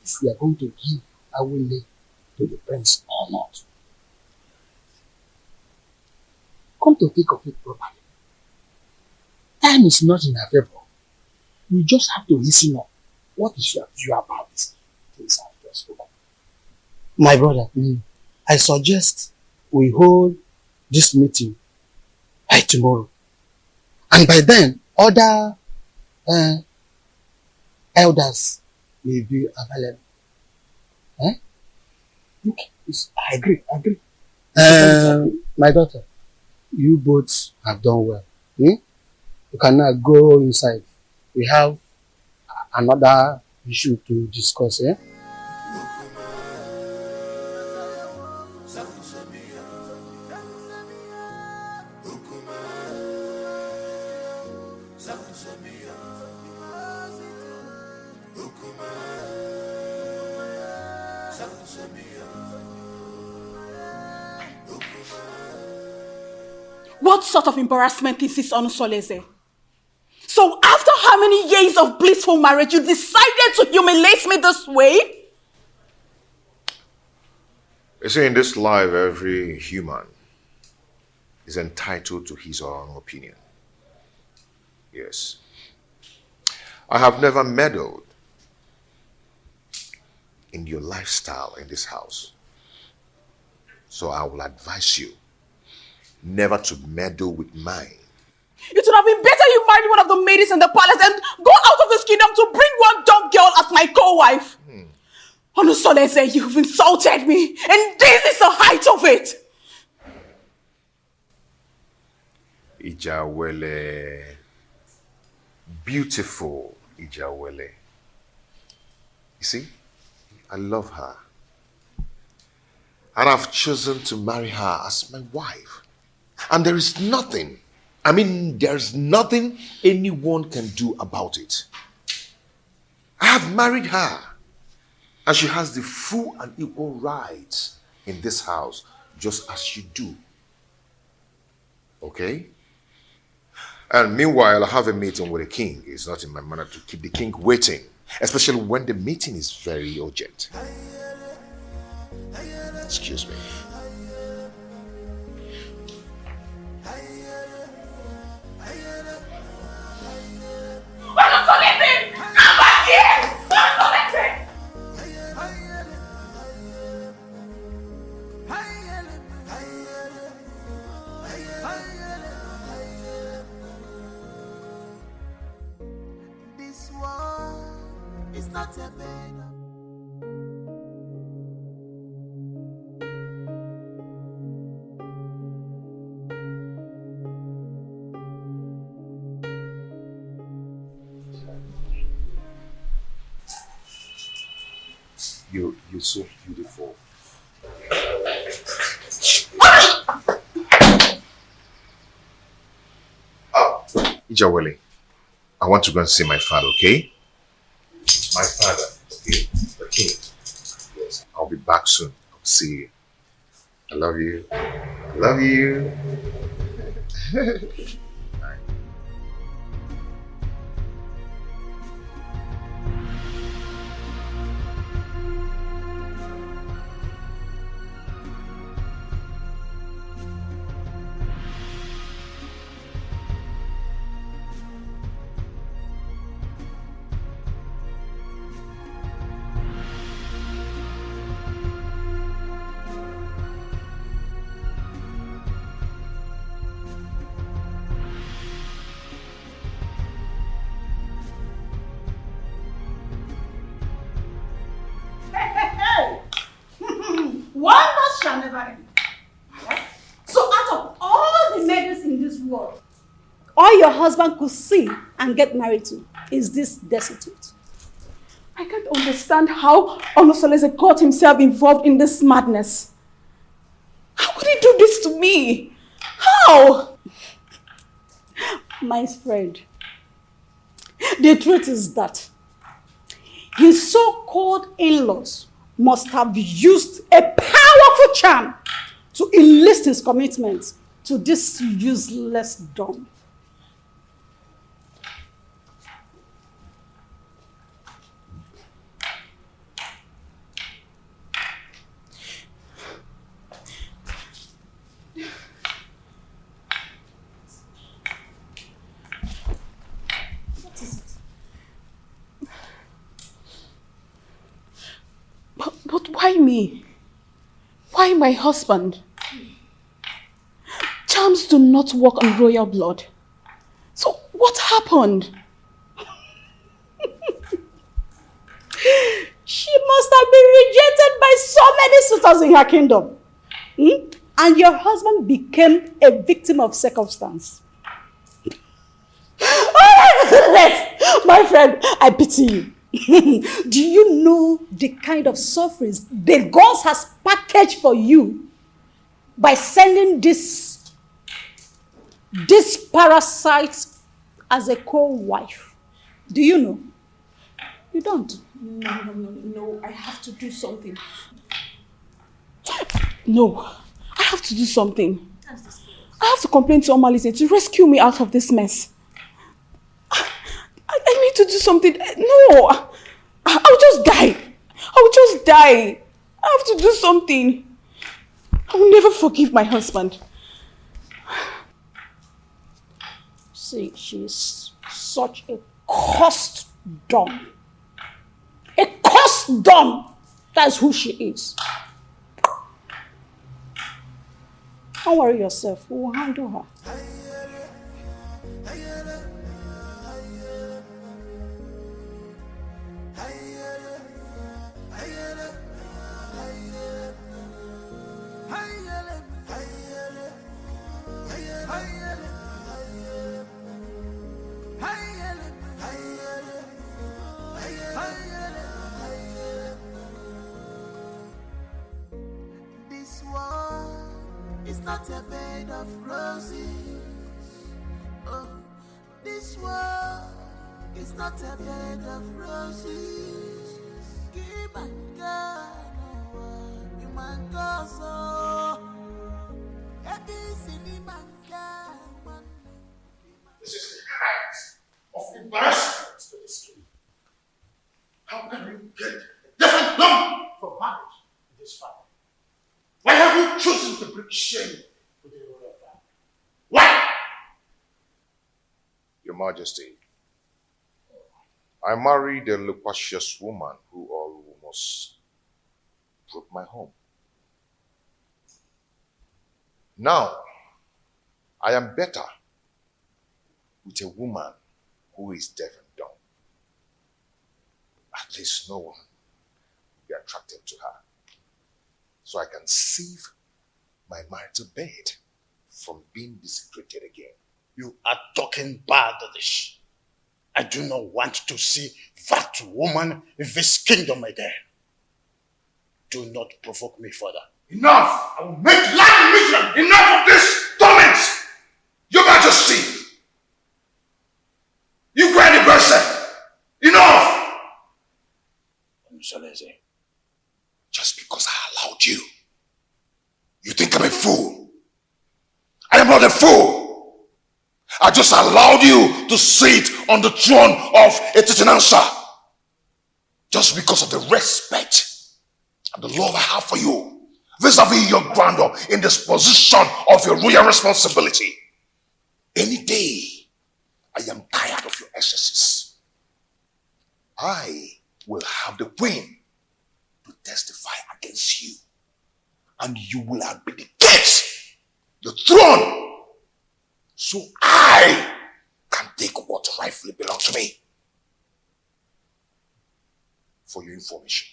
if we are going to give Awele to the prince or not. Come to think of it properly, time is not in our favor. We just have to listen up. What is your view about this things I've just spoken? My brother, I suggest we hold this meeting by tomorrow. And by then, other elders will be available. Okay, I agree. My daughter, you both have done well. You can now go inside. We have another issue to discuss. What sort of embarrassment is this on Soleze? So after how many years of blissful marriage, you decided to humiliate me this way? You see, in this life, every human is entitled to his or her own opinion. Yes. I have never meddled in your lifestyle in this house. So I will advise you never to meddle with mine. It would have been better you married one of the ladies in the palace and go out of this kingdom to bring one dumb girl as my co-wife. Onusoleze, you've insulted me, and this is the height of it. Ijawele. Beautiful Ijawele. You see, I love her. And I've chosen to marry her as my wife. And there is nothing, there's nothing anyone can do about it. I have married her. And she has the full and equal rights in this house, just as you do. Okay? And meanwhile, I have a meeting with the king. It's not in my manner to keep the king waiting, especially when the meeting is very urgent. Excuse me. Come back here! This war is not a bed. You're so beautiful. Ijawele, I want to go and see my father, okay? My father, okay? The king. Yes, I'll be back soon. I'll see you. I love you. I love you. Wonders shall never end. So out of all the maidens in this world, all your husband could see and get married to is this destitute. I can't understand how Onosolese got himself involved in this madness. How could he do this to me? How? My friend, the truth is that his so-called in-laws must have used a powerful charm to enlist his commitment to this useless dumb. But why me? Why my husband? Charms do not work on royal blood. So what happened? She must have been rejected by so many suitors in her kingdom. And your husband became a victim of circumstance. My friend, I pity you. Do you know the kind of sufferings the gods has packaged for you by sending this parasite as a co-wife? Do you know? You don't. No, I have to do something. No, I have to do something. I have to complain to Omalise to rescue me out of this mess. I need to do something. No, I'll just die. I'll just die. I have to do something. I will never forgive my husband. See, she's such a cursed dumb. A cursed dumb. That's who she is. Don't worry yourself. We will handle her. This war is not a bed of roses. Oh, this war is not a bed of roses. Keep on going, you man go so. It is in the man. come for marriage in this family? Why have you chosen to bring shame to the royal family? Why? Your Majesty, I married a loquacious woman who almost broke my home. Now, I am better with a woman who is deaf and dumb. At least no one will be attracted to her. So I can save my marital bed from being desecrated again. You are talking baddish. I do not want to see that woman in this kingdom again. Do not provoke me further. Enough! I will make life miserable! Enough of this torment! Your Majesty! You great person! Enough! Msoleze, Just because I allowed you, you think I'm a fool? I am not a fool! I just allowed you to sit on the throne of a Titanansa just because of the respect and the love I have for you vis-a-vis your grandeur in this position of your royal responsibility. Any day, I am tired of your excesses. I will have the whim to testify against you, and you will abdicate the throne so I can take what rightfully belongs to me. For your information,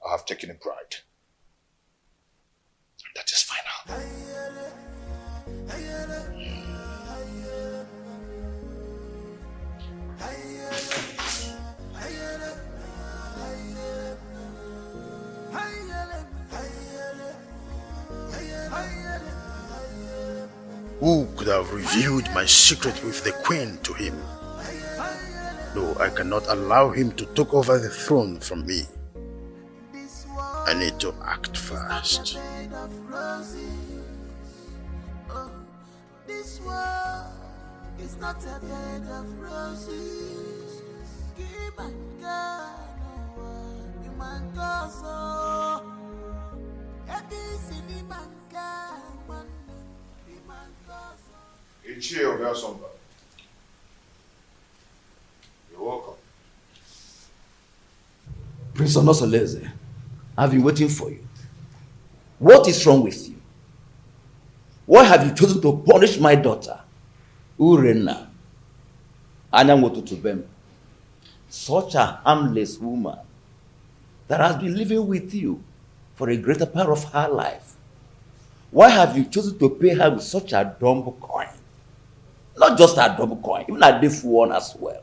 I have taken a bride. And that is final. who could have revealed my secret with the queen to him? No, I cannot allow him to take over the throne from me. I need to act fast. This world is not a bed of roses. Keep my God, you my God, so this is my God, Ichie Ogasomba. You're welcome. Prince Onosoleze, I've been waiting for you. What is wrong with you? Why have you chosen to punish my daughter, Urena Anyamotutubem, such a harmless woman that has been living with you for a greater part of her life? Why have you chosen to pay her with such a dumb coin? Not just a dumb coin, even a deaf one as well.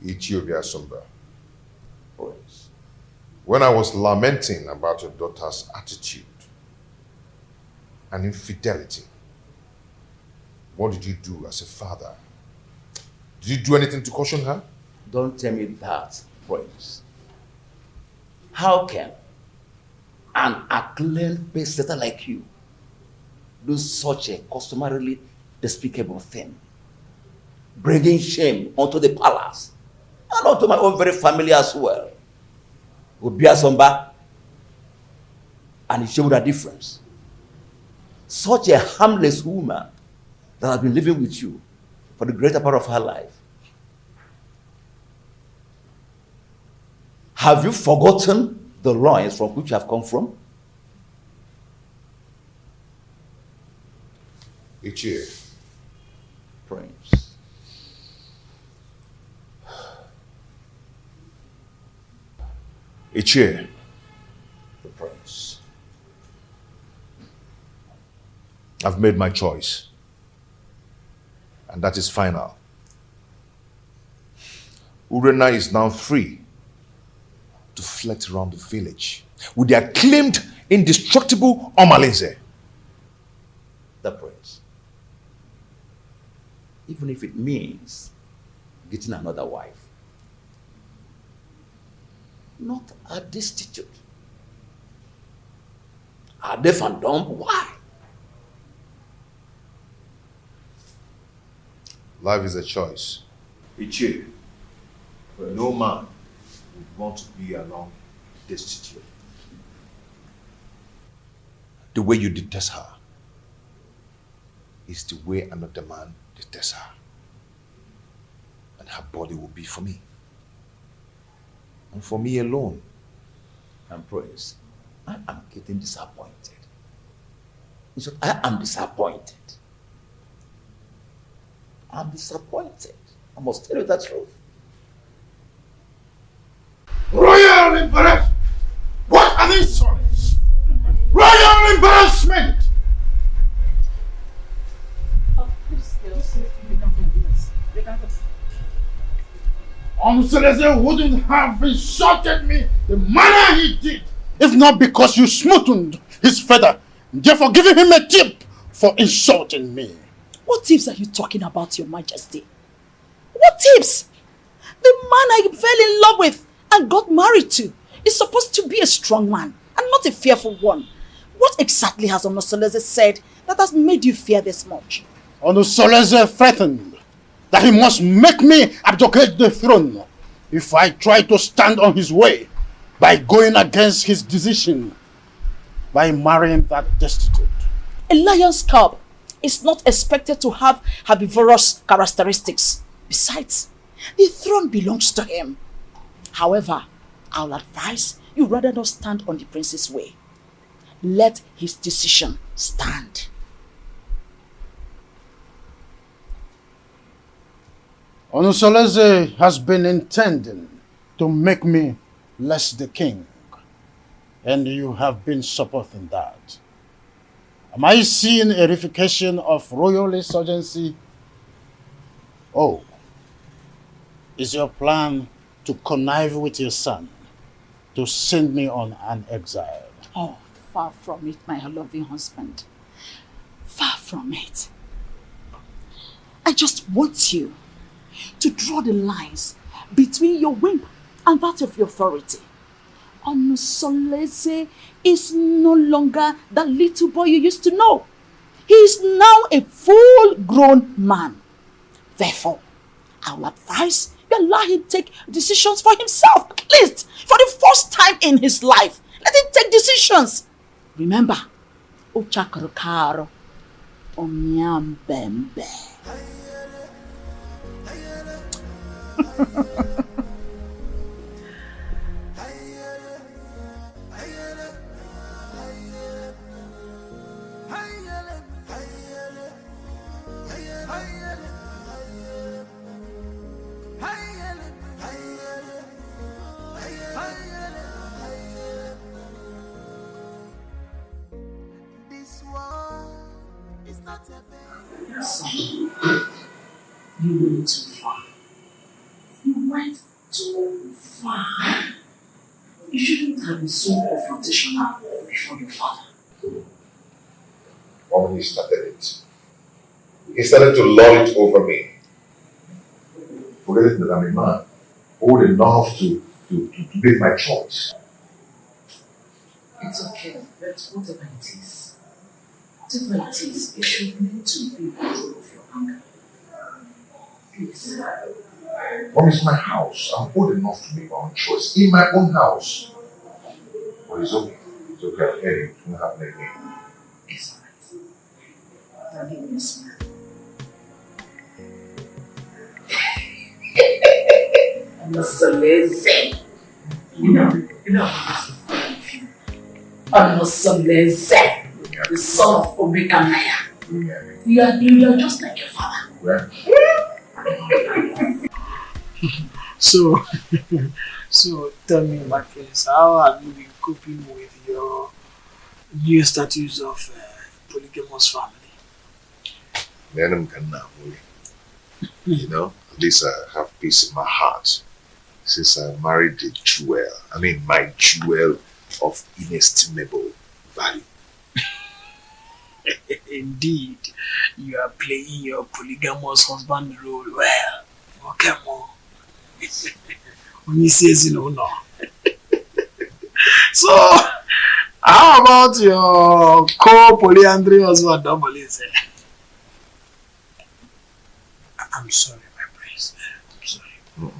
Ichie Ogasomba. When I was lamenting about your daughter's attitude and infidelity, what did you do as a father? Did you do anything to caution her? Don't tell me that, Prince. How can an acclaimed pace-setter like you do such a customarily despicable thing? Bringing shame onto the palace and onto my own very family as well. Obiasomba and it showed a difference. Such a harmless woman that has been living with you for the greater part of her life. Have you forgotten the loins from which you have come from? Ichie. Prince. Ichie. The prince. I've made my choice. And that is final. Urena is now free to flit around the village with the acclaimed, indestructible Omalinze. The prince. Even if it means getting another wife. Not a destitute. are deaf and dumb? Why? Life is a choice. Ichie, but no man would want to be alone destitute. The way you detest her is the way another man detests her. And her body will be for me. And for me alone. And praise, I am getting disappointed. In short, I am disappointed. I'm disappointed. I must tell you the truth. Royal embarrassment! What an insolence! Royal embarrassment! Seleze wouldn't have insulted me the manner he did if not because you smoothened his feather, therefore giving him a tip for insulting me. What tips are you talking about, Your Majesty? What tips? The man I fell in love with and got married to is supposed to be a strong man and not a fearful one. What exactly has Seleze said that has made you fear this much? Seleze threatened that he must make me abdicate the throne if I try to stand on his way by going against his decision by marrying that destitute. A lion's cub is not expected to have herbivorous characteristics. Besides, the throne belongs to him. However, I'll advise you rather not stand on the prince's way. Let his decision stand. Seleze has been intending to make me less the king, and you have been supporting that. Am I seeing a reification of royal insurgency? Oh, is your plan to connive with your son to send me on an exile? Oh, far from it, my loving husband. Far from it. I just want you to draw the lines between your whim and that of your authority. Seleze is no longer that little boy you used to know. He is now a full-grown man. Therefore, I will advise you allow him take decisions for himself, at least for the first time in his life. Let him take decisions. Remember, Uchakarukaro, Omyambembe. You went too far. You went too far. You shouldn't have been so confrontational before your father. When he started it, he started to lord it over me. Forgetting that I'm a man, old enough to make my choice. It's okay, but whatever it is, you should learn to be in control of your anger. Please. Mom, it's my house. I'm old enough to make my own choice in my own house. But it's okay. It's okay. I'll hear you. It won't happen again. It's alright. Daddy, yes, man. Seleze. You know Seleze, the son of Obekanaya. You are just like your father. So tell me, my friends, how have you been coping with your new status of polygamous family? You know, at least I have peace in my heart since I married the jewel. I mean, my jewel of inestimable value. Indeed, you are playing your polygamous husband role well. Okay, Mo. When he says, no. So, How about your co-polyandry husband, Domolize? I'm sorry, my prince. I'm sorry.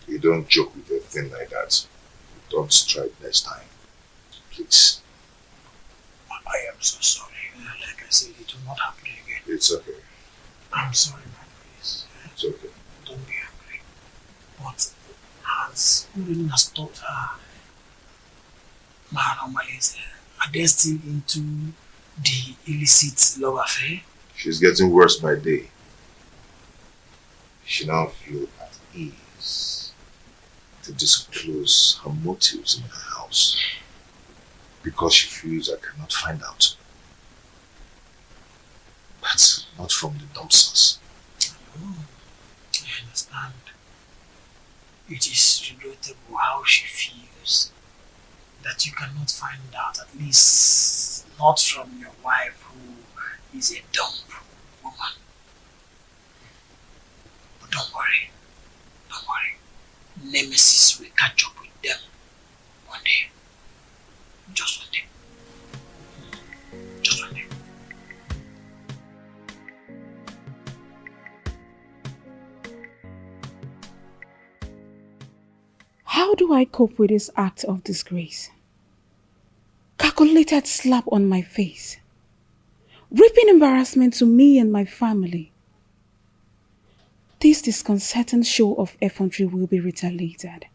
You don't joke with a thing like that. Don't strike next time. Please. I am so sorry. Like I said, it will not happen again. It's okay. I'm sorry, my prince. It's okay. Don't be angry. But as Urin has taught her, Domolize, are they still into the illicit love affair? She's getting worse by day. She now feels at ease to disclose her motives in her house because she feels I cannot find out. But not from the dumpsters. I understand. It is regrettable how she feels that you cannot find out, at least not from your wife who is a dumb woman. But don't worry. Don't worry. Nemesis will catch up with them one day. Just one day. Just one day. How do I cope with this act of disgrace? Calculated slap on my face. Reaping embarrassment to me and my family. This disconcerting show of effrontery will be retaliated.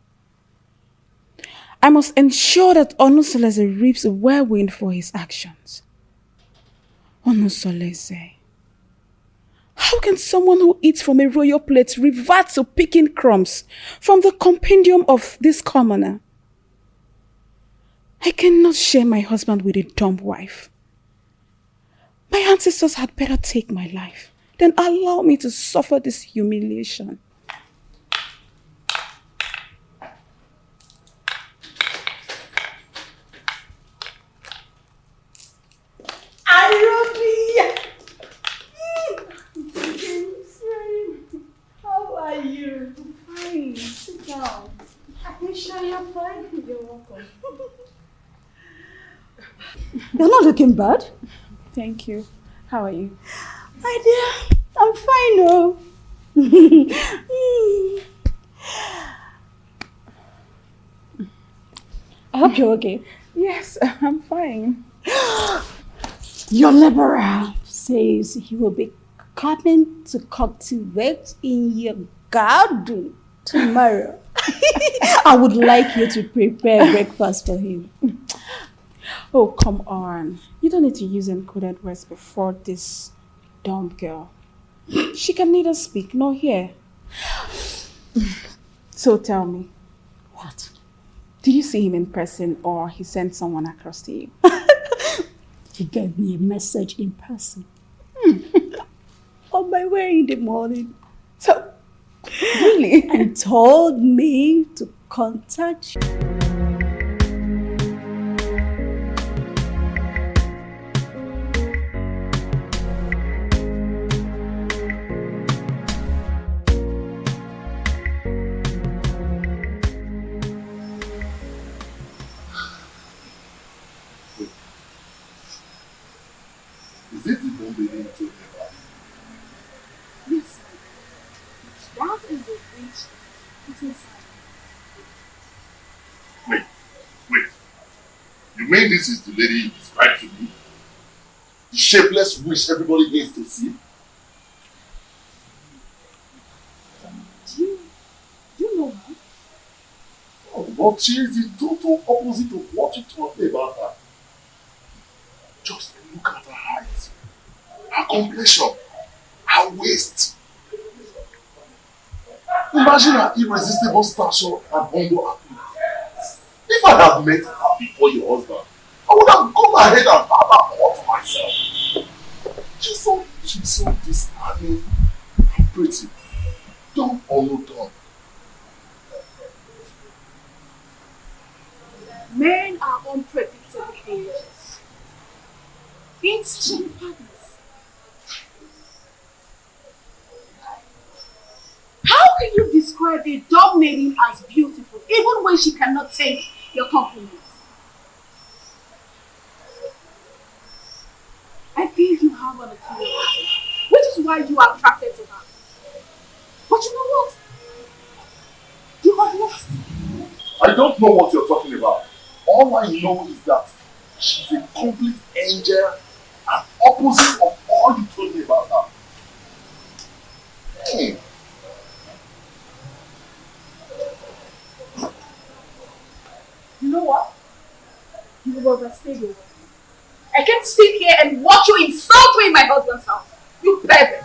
I must ensure that Onusolese reaps a whirlwind for his actions. Onusolese. How can someone who eats from a royal plate revert to picking crumbs from the compendium of this commoner? I cannot share my husband with a dumb wife. My ancestors had better take my life than allow me to suffer this humiliation. How are you? Fine. Sit down. Are you sure you're fine? You're welcome. You're not looking bad. Thank you. How are you? My dear, I'm fine, oh. I hope you're okay. Yes, I'm fine. Your laborer says he will be coming to cultivate in your garden tomorrow. I would like you to prepare breakfast for him. Oh, come on. You don't need to use encoded words before this dumb girl. She can neither speak nor hear. So tell me. What? Did you see him in person or he sent someone across to you? He gave me a message in person. On my way in the morning. So, really? And told me to contact you. Is it the one baby you told me about? Yes. That is the witch put inside. Wait. You mean this is the lady you described to me? The shapeless witch everybody needs to see? Do you know her? Oh, but she is the total opposite of what you told me about her. Just look at her height, her complexion, her waist. Imagine her irresistible stature and humble appearance. If I had met her before your husband, I would have gone ahead and had her all to myself. She's so disarming and pretty. Dumb or no dumb. Men are unpredictable creatures. Instant partners. How can you describe a dumb maiden as beautiful, even when she cannot take your compliments? someone to you, which is why you are attracted to her. But you know what? You have lost. I don't know what you're talking about. All I know is that she's a complete angel and opposite of all you told me about her. Hey. You know what? You have overstayed your welcome. I can't sit here and watch you insult me in my husband's house. You pervert.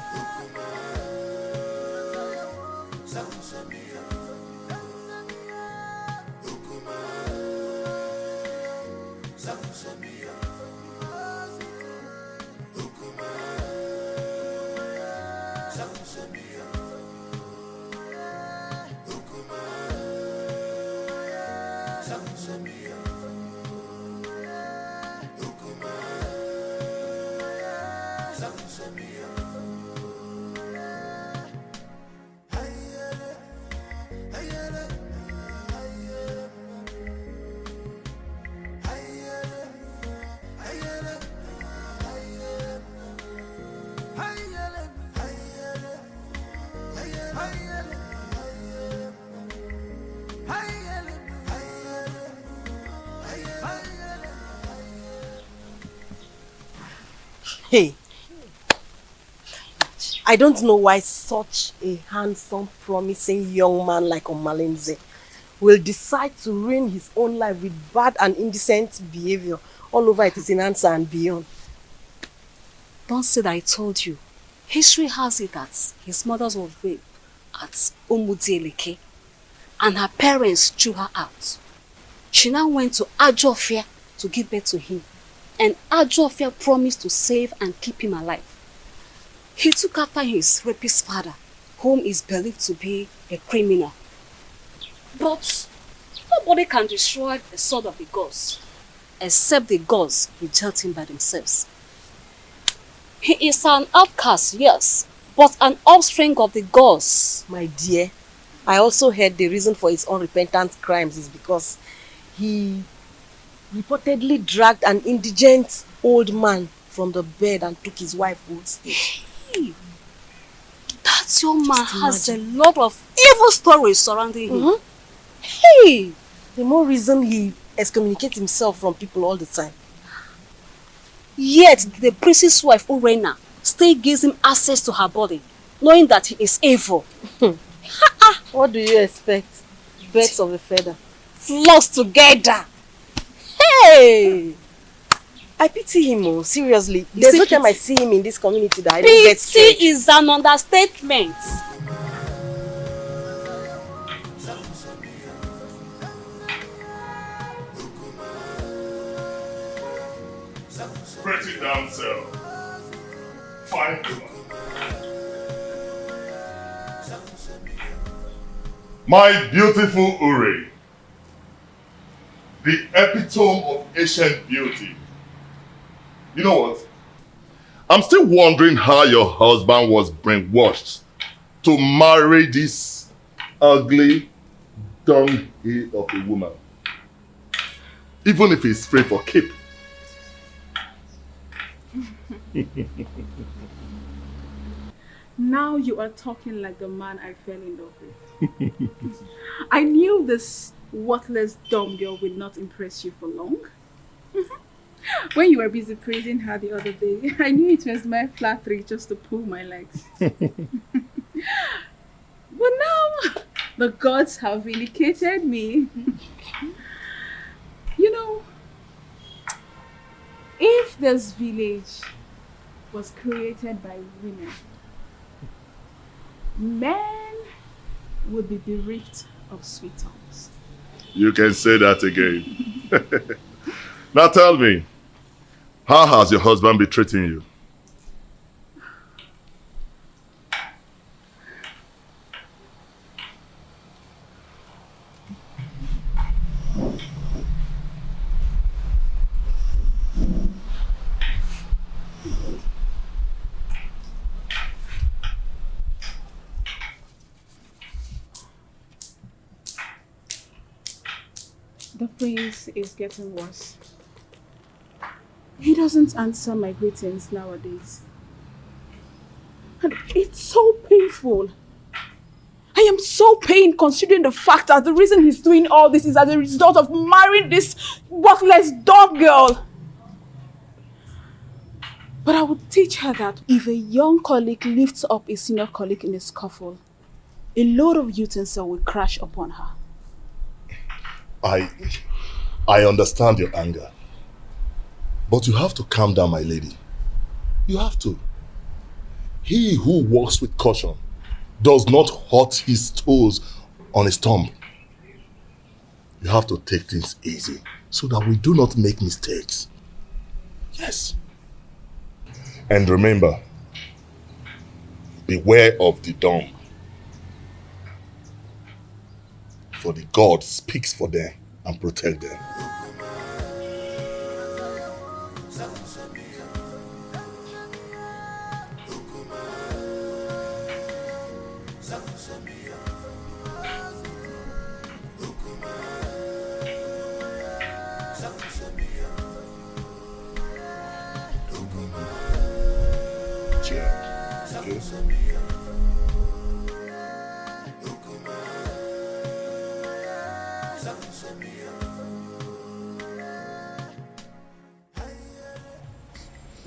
Hey, I don't know why such a handsome, promising young man like Omalenze will decide to ruin his own life with bad and indecent behavior all over it is in answer and beyond. Don't say that I told you. History has it that his mother was raped at Umudieleke and her parents threw her out. She now went to Ajofia to give birth to him, and Ajofia promised to save and keep him alive. He took after his rapist father, whom is believed to be a criminal. But nobody can destroy the sword of the gods, except the gods reject him by themselves. He is an outcast, yes, but an offspring of the gods. My dear, I also heard the reason for his unrepentant crimes is because he reportedly dragged an indigent old man from the bed and took his wife Gold's. Hey, that young man has a lot of evil stories surrounding him. Hey! The more reason he excommunicates himself from people all the time. Yet the priest's wife, Urena, still gives him access to her body, knowing that he is evil. What do you expect? Birds of a feather. Flocks together. Hey! I pity him, oh, seriously. There's no time I see him in this community that I don't get pity is an understatement. Pretty damsel. Fine woman. My beautiful Uri, the epitome of ancient beauty. You know what? I'm still wondering how your husband was brainwashed to marry this ugly dunghill of a woman. Even if it's free for keep. Now you are talking like the man I fell in love with. I knew this worthless dumb girl would not impress you for long. When you were busy praising her the other day, I knew it was my flattery just to pull my legs. But now, the gods have vindicated me. You know, if this village was created by women, men would be bereft of sweet tongues. You can say that again. Now tell me, how has your husband been treating you? The prince is getting worse. He doesn't answer my greetings nowadays. And it's so painful. I am so pained considering the fact that the reason he's doing all this is as a result of marrying this worthless dog girl. But I would teach her that if a young colleague lifts up a senior colleague in a scuffle, a load of utensil will crash upon her. I understand your anger. But you have to calm down, my lady. You have to. He who walks with caution does not hurt his toes on his thumb. You have to take things easy so that we do not make mistakes. Yes. And remember, beware of the dumb. For the God speaks for them and protect them.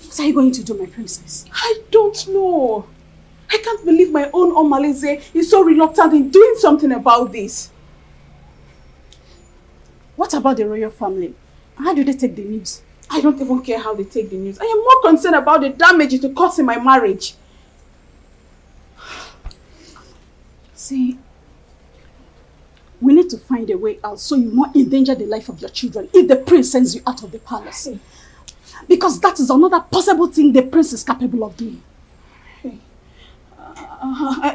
What are you going to do, my princess? I don't know. I can't believe my own Omalize is so reluctant in doing something about this. What about the royal family? How do they take the news? I don't even care how they take the news. I am more concerned about the damage it will cause in my marriage. See, we need to find a way out so you will not endanger the life of your children if the prince sends you out of the palace. Because that is another possible thing the prince is capable of doing.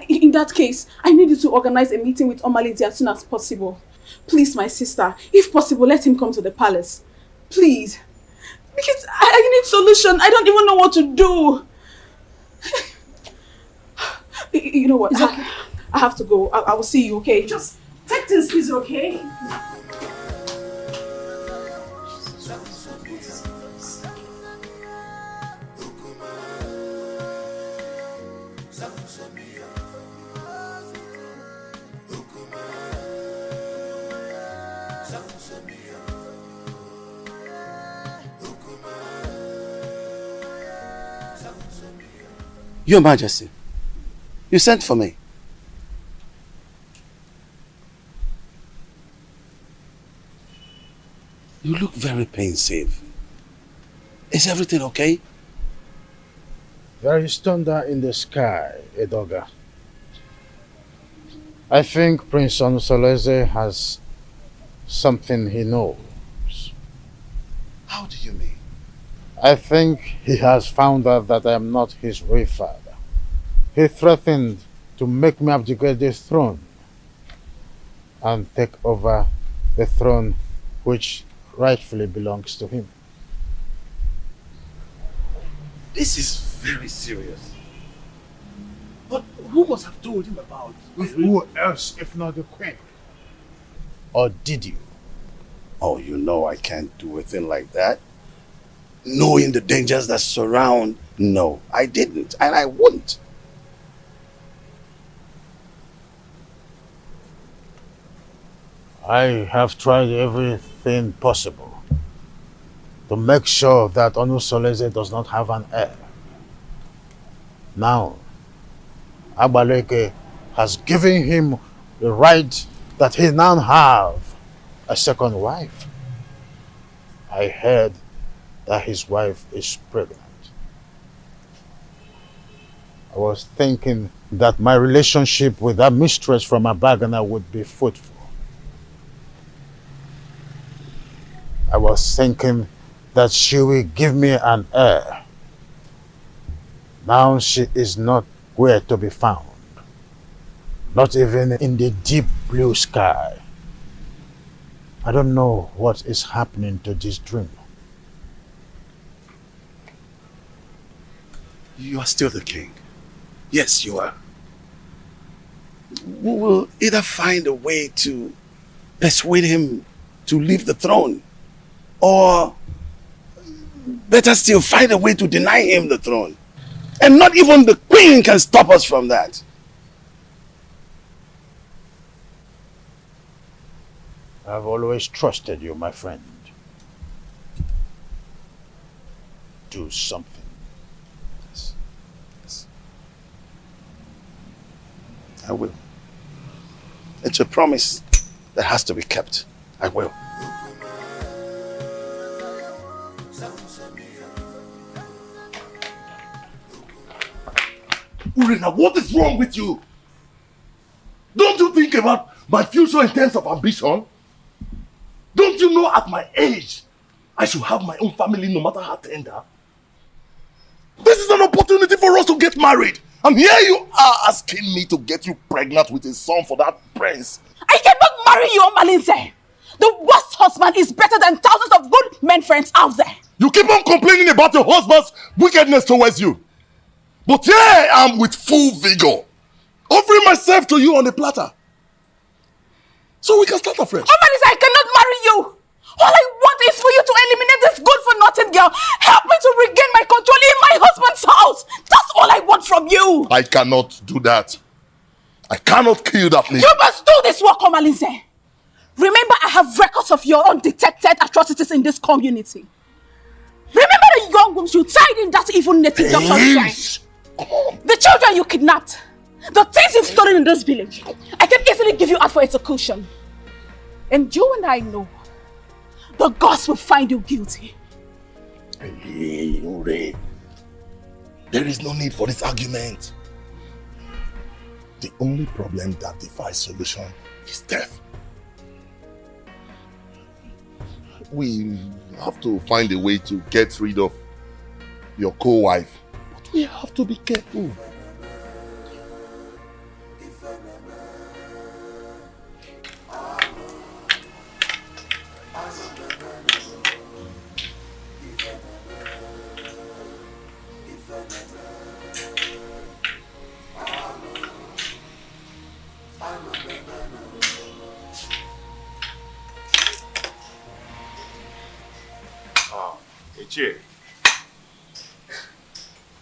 In that case, I need you to organize a meeting with Omalize as soon as possible. Please, my sister, if possible, let him come to the palace. Please. Because I need solution. I don't even know what to do. You know what? Okay. I have to go. I will see you, okay? Just take things easy, okay? Your Majesty, you sent for me. You look very pensive. Is everything okay? There is thunder in the sky, Edoga. I think Prince Onusoleze has something he knows. How do you mean? I think he has found out that I am not his real father. He threatened to make me abdicate the throne and take over the throne which rightfully belongs to him. This is very serious. But who must have told him about it? Who else if not the queen? Or did you? Oh, you know I can't do a thing like that. Knowing the dangers that surround, no, I didn't, and I wouldn't. I have tried everything possible to make sure that Onusoleze does not have an heir. Now, Agbaleke has given him the right that he now have a second wife. I heard that his wife is pregnant. I was thinking that my relationship with that mistress from Abagana would be fruitful. I was thinking that she will give me an heir. Now she is not where to be found. Not even in the deep blue sky. I don't know what is happening to this dream. You are still the king. Yes, you are. We will either find a way to persuade him to leave the throne, or better still, find a way to deny him the throne. And not even the Queen can stop us from that. I've always trusted you, my friend. Do something. Yes. Yes. I will. It's a promise that has to be kept. I will. Urena, what is wrong with you? Don't you think about my future in terms of ambition? Don't you know at my age, I should have my own family no matter how tender? This is an opportunity for us to get married. And here you are asking me to get you pregnant with a son for that prince. I cannot marry you, Omalinze. The worst husband is better than thousands of good men friends out there. You keep on complaining about your husband's wickedness towards you. But here I am with full vigor, offering myself to you on a platter. So we can start afresh. Omalinze, I cannot marry you. All I want is for you to eliminate this good-for-nothing girl. Help me to regain my control in my husband's house. That's all I want from you. I cannot do that. I cannot kill that lady. You must do this work, Omalinze. Remember, I have records of your undetected atrocities in this community. Remember the young wombs you tied in that evil native doctor's shrine. The children you kidnapped. The things you've stolen in this village. I can easily give you out for execution. And you and I know the gods will find you guilty. Hey, Ure. There is no need for this argument. The only problem that defies solution is death. We have to find a way to get rid of your co-wife. But we have to be careful.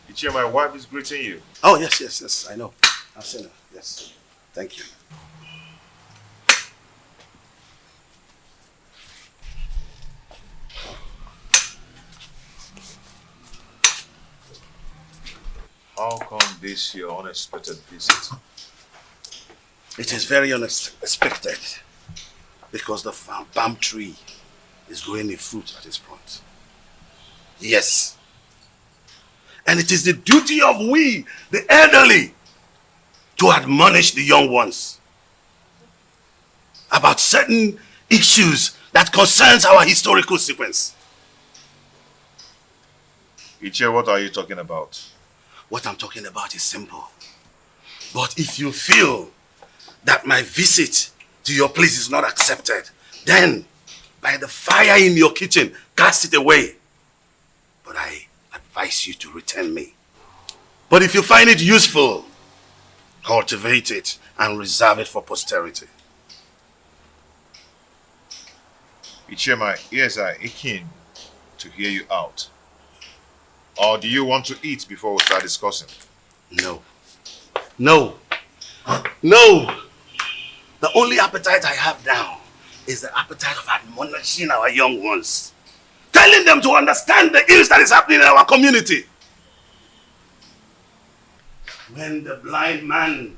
Ichie, my wife is greeting you. Oh, yes, I know. I've seen her. Yes. Thank you. How come this your unexpected visit? It is very unexpected because the palm tree is growing a fruit at its front. Yes. And it is the duty of we, the elderly, to admonish the young ones about certain issues that concerns our historical sequence. Ichie, what are you talking about? What I'm talking about is simple. But if you feel that my visit to your place is not accepted, then by the fire in your kitchen, cast it away. But I advise you to return me. But if you find it useful, cultivate it and reserve it for posterity. Ichie, my ears are aching to hear you out. Or do you want to eat before we start discussing? No. No. No. The only appetite I have now is the appetite of admonishing our young ones. Telling them to understand the ills that is happening in our community. When the blind man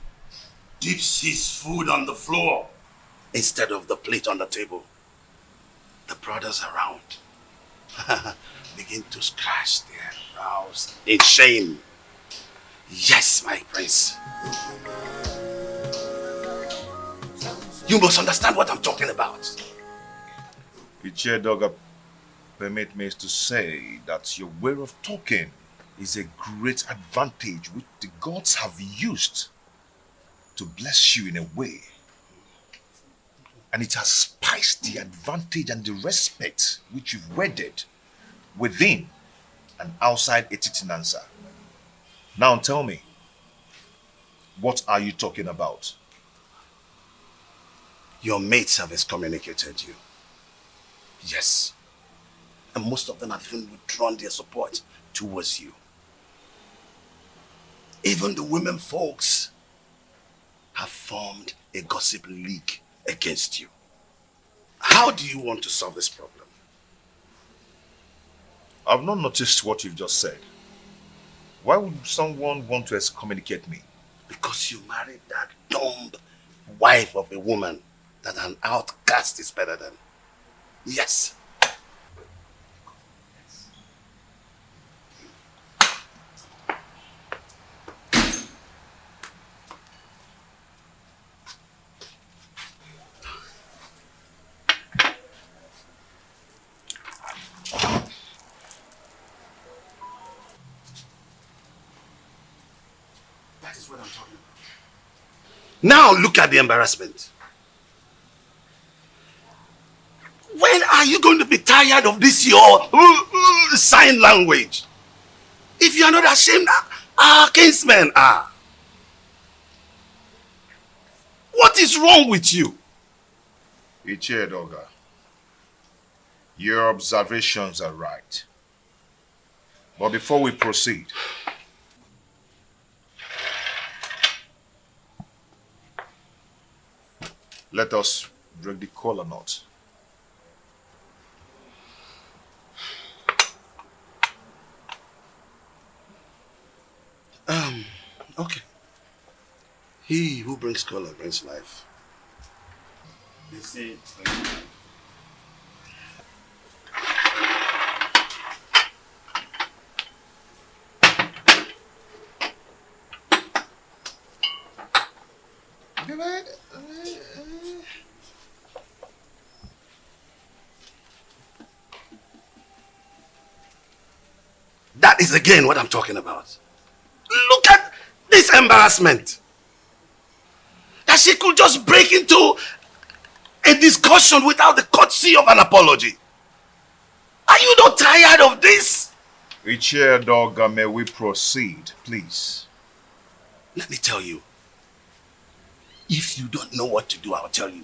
dips his food on the floor instead of the plate on the table, the brothers around begin to scratch their brows in shame. Yes, my prince. You must understand what I'm talking about. Ichie Doga, permit me to say that your way of talking is a great advantage which the gods have used to bless you in a way. And it has spiced the advantage and the respect which you've wedded within and outside Etitinansa. Now tell me, what are you talking about? Your mates have excommunicated you. Yes. And most of them have even withdrawn their support towards you. Even the women folks have formed a gossip league against you. How do you want to solve this problem? I've not noticed what you've just said. Why would someone want to excommunicate me? Because you married that dumb wife of a woman that an outcast is better than. Yes. That is what I'm talking about. Now look at the embarrassment. When are you going to be tired of this your sign language? If you are not ashamed, our kinsmen are. What is wrong with you? Ini Edo, your observations are right. But before we proceed, let us break the kola knot. Okay. He who brings color brings life. They say. That is again what I'm talking about. Look at this embarrassment. That she could just break into a discussion without the courtesy of an apology. Are you not tired of this? Ini Edo, may we proceed, please? Let me tell you. If you don't know what to do, I'll tell you.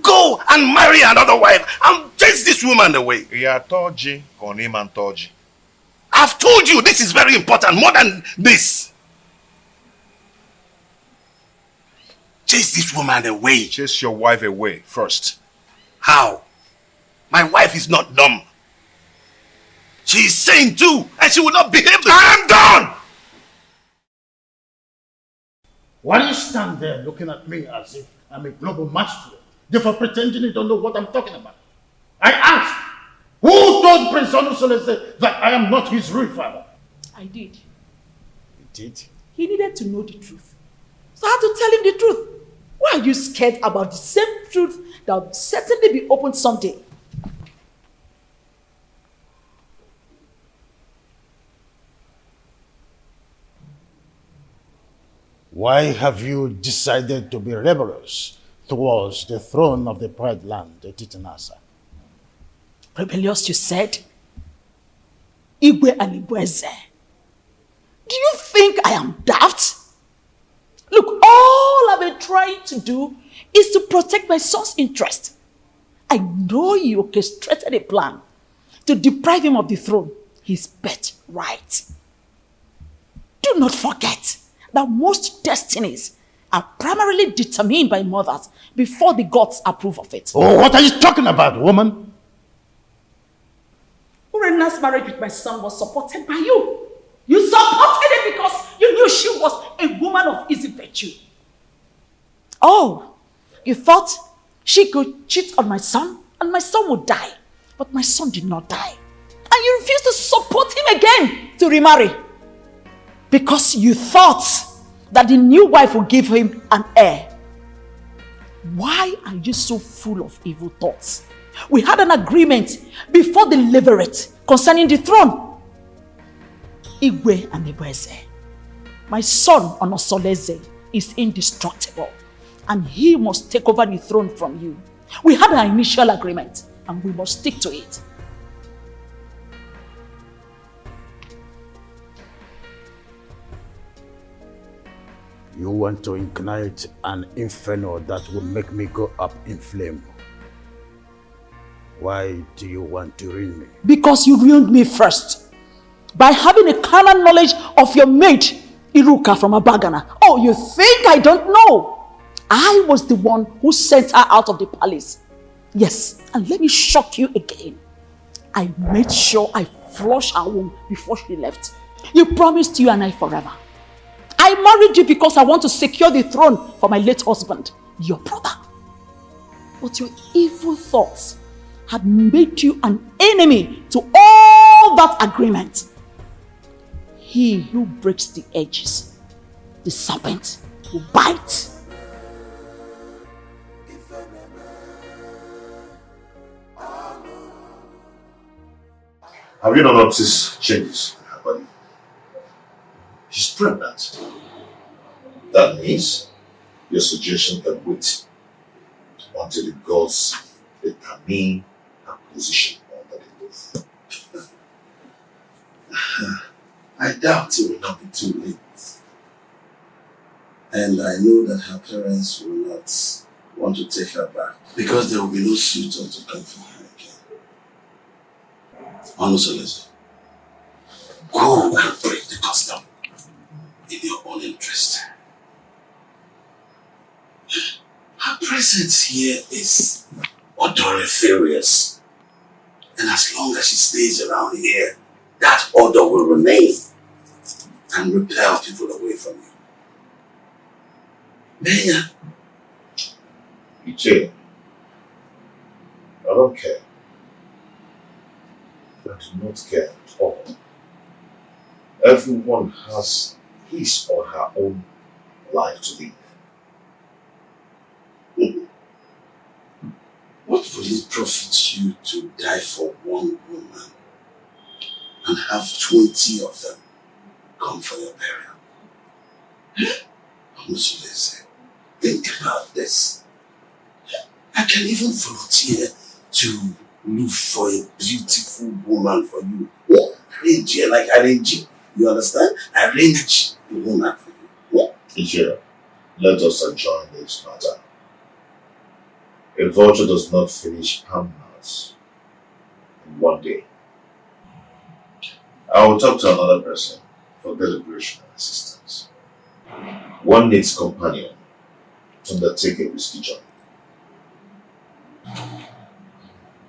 Go and marry another wife and chase this woman away. I've told you this is very important, more than this. Chase this woman away. Chase your wife away first. How? My wife is not dumb. She is sane too, and she will not behave the I am done! Why do you stand there looking at me as if I'm a global masquerade, therefore pretending you don't know what I'm talking about? I asked, who told Prince Onusolese that I am not his real father? I did. You did? He needed to know the truth. So I had to tell him the truth. Why are you scared about the same truth that will certainly be opened someday? Why have you decided to be rebellious towards the throne of the Pride Land, the Titanasa? Rebellious, you said? Igwe and Igweze. Do you think I am daft? Look, all I've been trying to do is to protect my son's interest. I know you orchestrated a plan to deprive him of the throne, his birthright. Do not forget that most destinies are primarily determined by mothers before the gods approve of it. Oh, what are you talking about, woman? Urena's marriage with my son was supported by you. You supported it because you knew she was a woman of easy virtue. Oh, you thought she could cheat on my son and my son would die. But my son did not die. And you refused to support him again to remarry. Because you thought that the new wife would give him an heir. Why are you so full of evil thoughts? We had an agreement before the levirate concerning the throne. Igwe and Igweze. My son Onosoleze is indestructible and he must take over the throne from you. We had an initial agreement and we must stick to it. You want to ignite an inferno that will make me go up in flame. Why do you want to ruin me? Because you ruined me first. By having a carnal knowledge of your maid Iruka from Abagana. Oh, you think I don't know? I was the one who sent her out of the palace. Yes, and let me shock you again. I made sure I flushed her womb before she left. You promised you and I forever. I married you because I want to secure the throne for my late husband, your brother. But your evil thoughts have made you an enemy to all that agreement. He who breaks the edges, the serpent will bite. Have you not noticed changes in her body? She's pregnant. That means your suggestion can wait until the gods determine her position under the roof. I doubt it will not be too late. And I know that her parents will not want to take her back because there will be no suitor to come for her again. Honestly, go and break the custom in your own interest. Her presence here is odoriferous. And as long as she stays around here, that odor will remain and repel people away from you. Maya. Iche, I don't care. I do not care at all. Everyone has his or her own life to live. What will it profit you to die for one woman and have 20 of them come for your burial? Honestly, think about this. I can even volunteer to look for a beautiful woman for you. Arrange her, like arrange it. You understand? Arrange the woman for you. Teacher, let us adjourn this matter. A vulture does not finish palm-nuts in one day. I will talk to another person for deliberation and assistance. One needs companion to undertake a risky journey.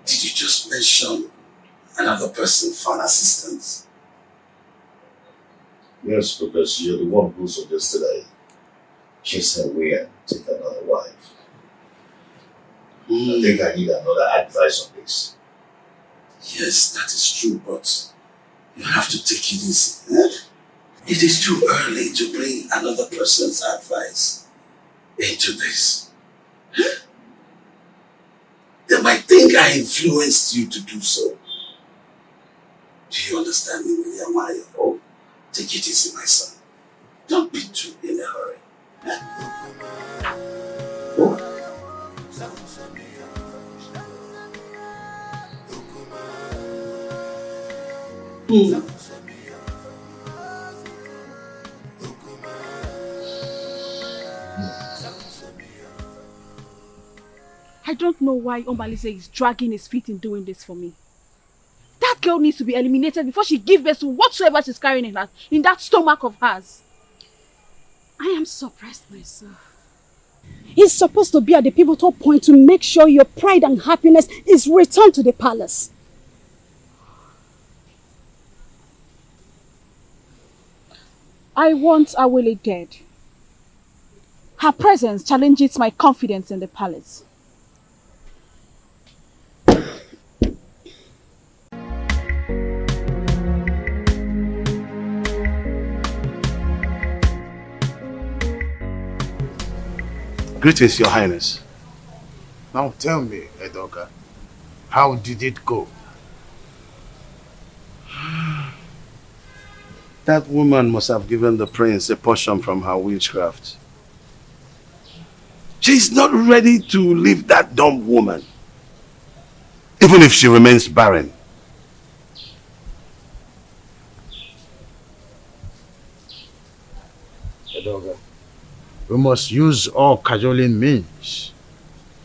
Did you just mention another person for an assistance? Yes, because you're the one who suggested I chase her away and take another wife. I think I need another advice on this. Yes, that is true, but you have to take it easy. It is too early to bring another person's advice into this. They might think I influenced you to do so. Do you understand me, William? Oh, take it easy, my son. Don't be too in a hurry. Oh. I don't know why Omalise is dragging his feet in doing this for me. That girl needs to be eliminated before she gives birth to whatsoever she's carrying in that stomach of hers. I am surprised myself. He's supposed to be at the pivotal point to make sure your pride and happiness is returned to the palace. I want Awele dead. Her presence challenges my confidence in the palace. Greetings, Your Highness. Now tell me, Edoka, how did it go? That woman must have given the prince a portion from her witchcraft. She's not ready to leave that dumb woman, even if she remains barren. Edoka, we must use all cajoling means,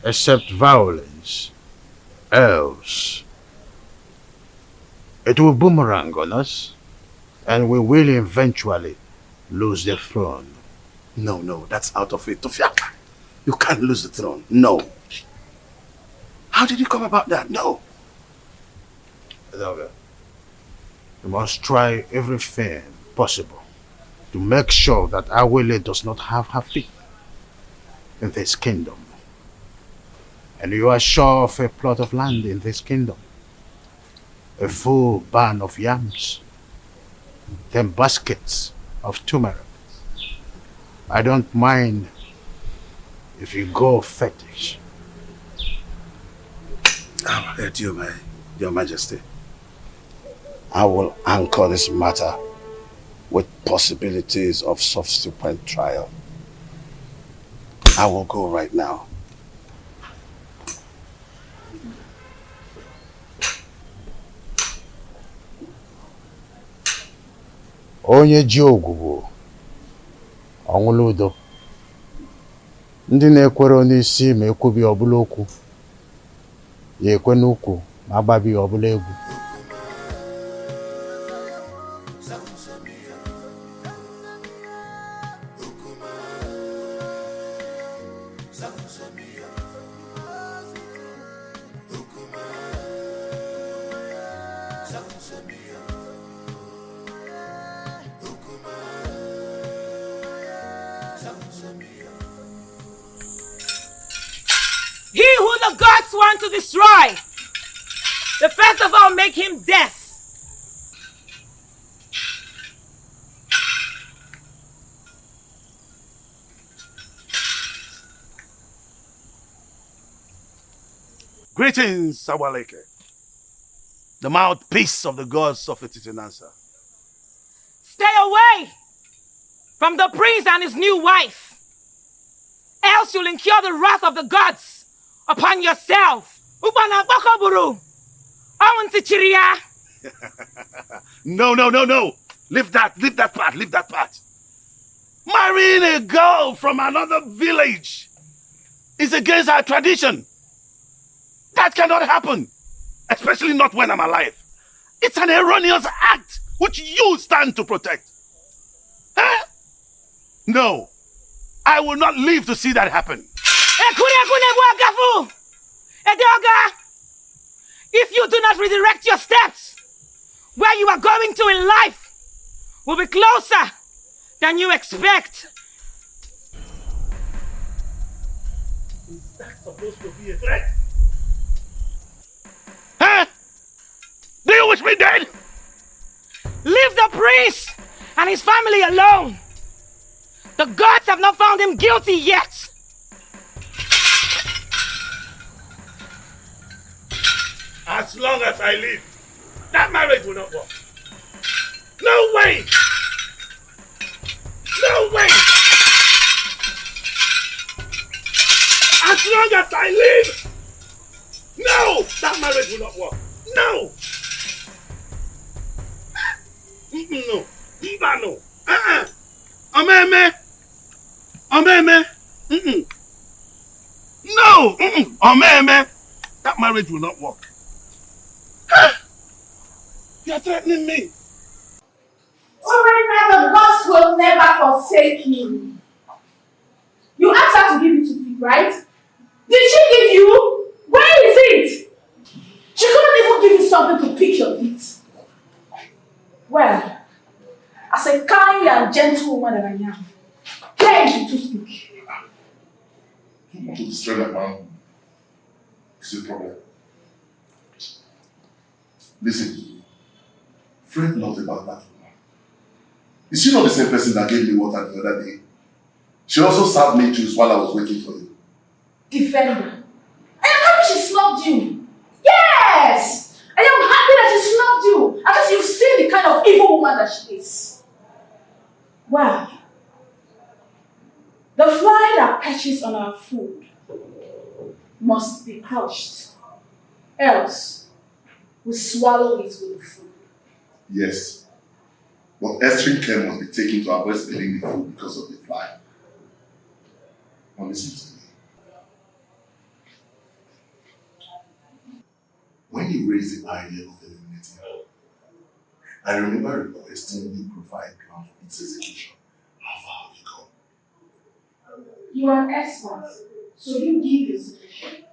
except violence, else it will boomerang on us, and we will eventually lose the throne. No, that's out of it. Tofiaka, you can't lose the throne. No. How did you come about that? No. Edoga, you must try everything possible to make sure that Awele does not have her feet in this kingdom. And you are sure of a plot of land in this kingdom, a full barn of yams, 10 baskets of turmeric. I don't mind if you go fetish. I'll let you, Your Majesty. I will anchor this matter with possibilities of subsequent trial. I will go right now. Onye ji ogwugwu ọnwụla udo. Ndị na-ekwere n'isi ma ekwubi ọbụla okwu, ya ekwe n'ukwu ma agbabi ọbụla egwu. He who the gods want to destroy, the first of all make him death. Greetings, Sawaleke, the mouthpiece of the gods of Etitinansa. Stay away from the prince and his new wife, else you'll incur the wrath of the gods upon yourself. No. Leave that part. Marrying a girl from another village is against our tradition. That cannot happen, especially not when I'm alive. It's an erroneous act which you stand to protect. Huh? No, I will not live to see that happen. If you do not redirect your steps, where you are going to in life will be closer than you expect. Is that supposed to be a threat? Huh? Do you wish me dead? Leave the priest and his family alone. The gods have not found him guilty yet. As long as I live, that marriage will not work. No way! No way! As long as I live, no! That marriage will not work. No! No. No. Omeme! No! Omeme! That marriage will not work. You're threatening me. Alright, now the gods will never forsake you. You asked her to give you to feed, right? Did she give you? Where is it? She couldn't even give you something to pick your feet. Well, as a kind and gentle woman that I am, here is to speak. You want to destroy that man? It's a problem. Listen, fret not about that woman. Is she not the same person that gave me water the other day? She also served me juice while I was waiting for you. Defender. I am happy she snubbed you. Yes! I am happy that she snubbed you. Because you've seen the kind of evil woman that she is. Well, the fly that perches on our food must be crushed. Else, we swallow it with the food. Yes. But extreme care must be taken to avoid spilling the food because of the fly. Now listen to me. When you raised the idea of eliminating her, I remember requesting you provide plan for its execution You are an expert, so you give the suggestion.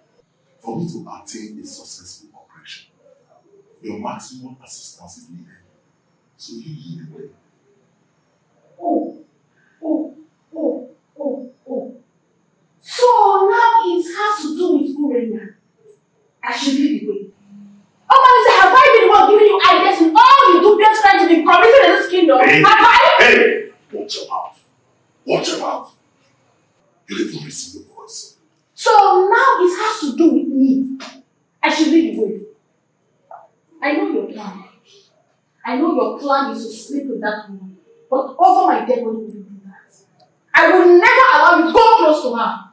For me to attain a successful operation, your maximum assistance is needed. So you lead the way. Oh. So now it has to do with Urena. I should lead the way. Oh, have I been the one giving you ideas in all you do just trying to be committed in this kingdom? Hey, have I? hey! Watch your mouth. Watch your mouth. You don't even listen to your voice. So now it has to do with me. I should lead the way. I know your plan. I know your plan is to sleep with that woman. But over my dead body, will you do that? I will never allow you to go close to her.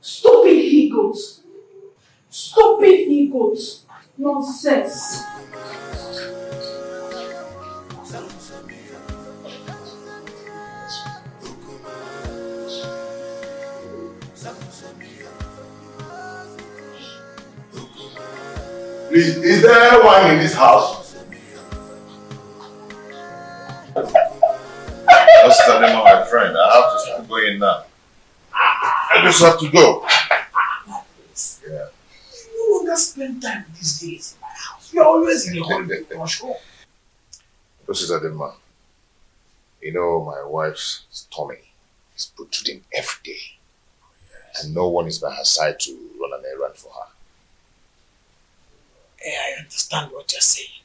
Stupid he-goats. Stupid he-goats. Nonsense. Please, is there wine in this house? Just tell him, my friend, I have to start going now. I just have to go. Yeah. You no longer spend time these days in my house. You're always in a holiday rush home. This is Adema. You know, my wife's tummy is protruding every day. Yes. And no one is by her side to run an errand for her. I understand what you're saying.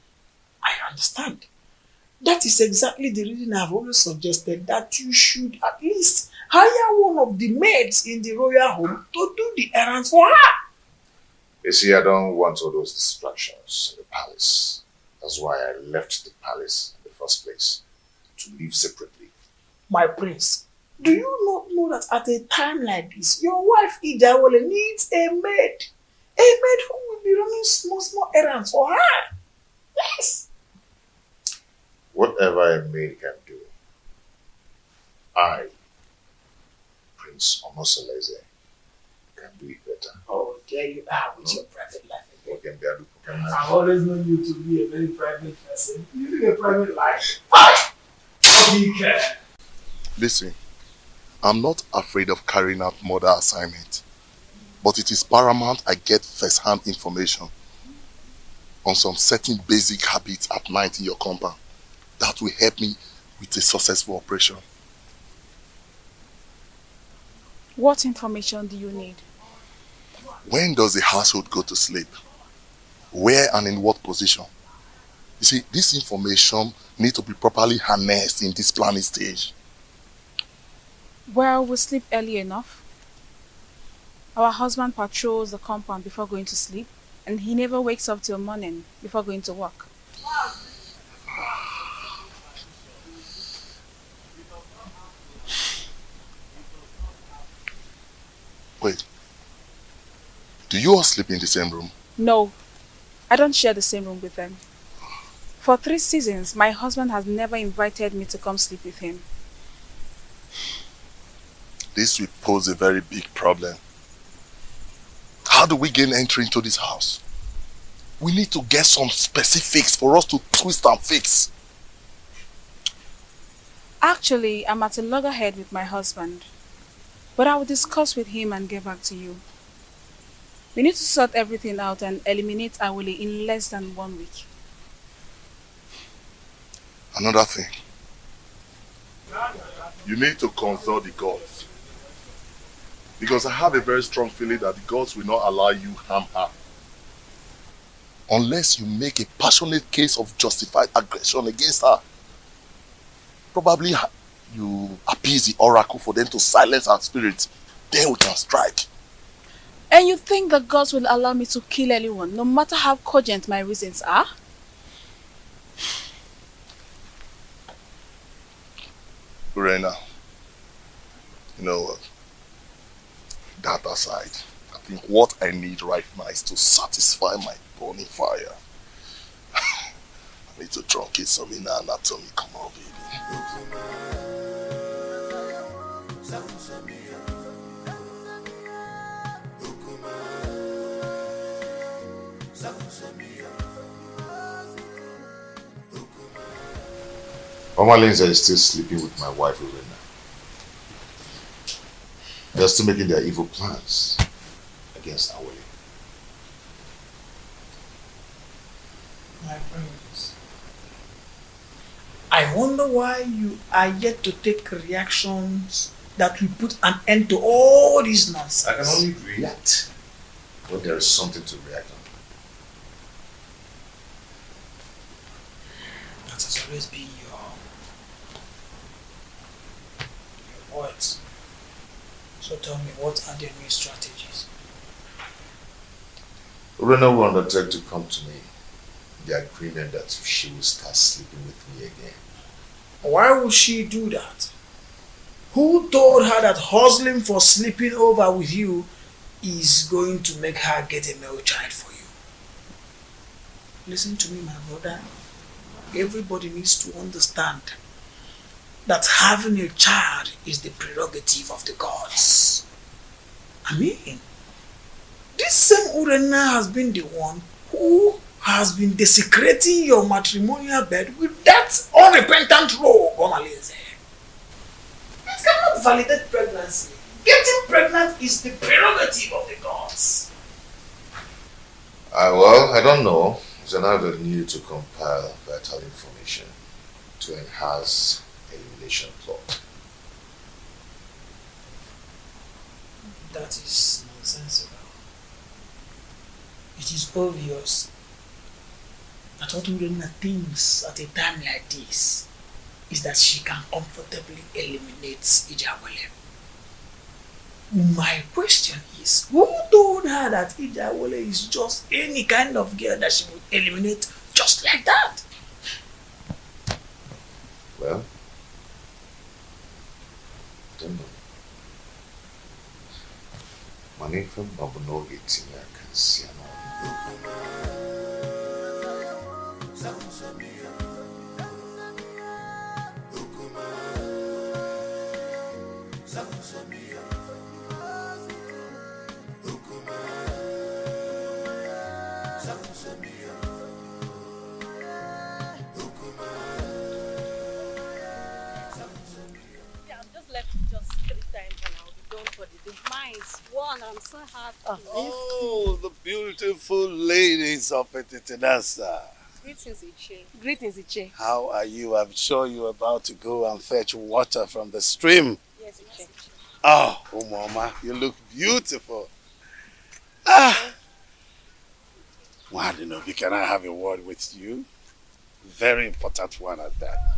I understand. That is exactly the reason I've always suggested that you should at least hire one of the maids in the royal home to do the errands for her. You see, I don't want all those distractions in the palace. That's why I left the palace in the first place, to live separately. My prince, do you not know that at a time like this, your wife Ijawole needs a maid? A maid who will be running small errands for her. Yes. Whatever a maid can do, I, Prince Omosoleze, can do it better. Oh, there you are with your private life. I've always known you to be a very private person. You live a private life. Dikeh. Listen, I'm not afraid of carrying out murder assignment, but it is paramount I get first-hand information on some certain basic habits at night in your compound that will help me with a successful operation. What information do you need? When does the household go to sleep? Where and in what position? You see, this information needs to be properly harnessed in this planning stage. Well, we sleep early enough. Our husband patrols the compound before going to sleep, and he never wakes up till morning before going to work. Wait, do you all sleep in the same room? No, I don't share the same room with them. For 3 seasons, my husband has never invited me to come sleep with him. This will pose a very big problem. How do we gain entry into this house? We need to get some specifics for us to twist and fix. Actually, I'm at a loggerhead with my husband. But I will discuss with him and get back to you. We need to sort everything out and eliminate Awole in less than 1 week. Another thing. You need to consult the gods. Because I have a very strong feeling that the gods will not allow you harm her. Unless you make a passionate case of justified aggression against her. Probably you appease the oracle for them to silence her spirit. Then we can strike. And you think the gods will allow me to kill anyone, no matter how cogent my reasons are? Urena, you know what? That aside, I think what I need right now is to satisfy my burning fire. I need to truncate some inner anatomy. Come on, baby. Mama Lindsay is still sleeping with my wife, Urena. They're still making their evil plans against our way. My friends, I wonder why you are yet to take reactions that will put an end to all this nonsense. I can only react when there is something to react on. That has always been your words. So tell me, what are the new strategies? Rena will undertake to come to me. The agreement that she will start sleeping with me again. Why would she do that? Who told her that hustling for sleeping over with you is going to make her get a male child for you? Listen to me, my brother. Everybody needs to understand that having a child is the prerogative of the gods. I mean, this same Urena has been the one who has been desecrating your matrimonial bed with that unrepentant rogue, Omalinze. It cannot validate pregnancy. Getting pregnant is the prerogative of the gods. Well, I don't know. Zanab will need to compile vital information to enhance elimination plot. That is nonsensical. It is obvious that what Urena thinks at a time like this is that she can comfortably eliminate Ijawele. My question is, who told her that Ijawele is just any kind of girl that she will eliminate just like that? Well, I don't know. Money from Babuno eating I can see I'm so happy. Oh, the beautiful ladies of Etitinasa. Greetings, Iche. Greetings, Iche. How are you? I'm sure you're about to go and fetch water from the stream. Yes, Iche. Oh, Mama, you look beautiful. Wadinobi, can I have a word with you? Very important one at that.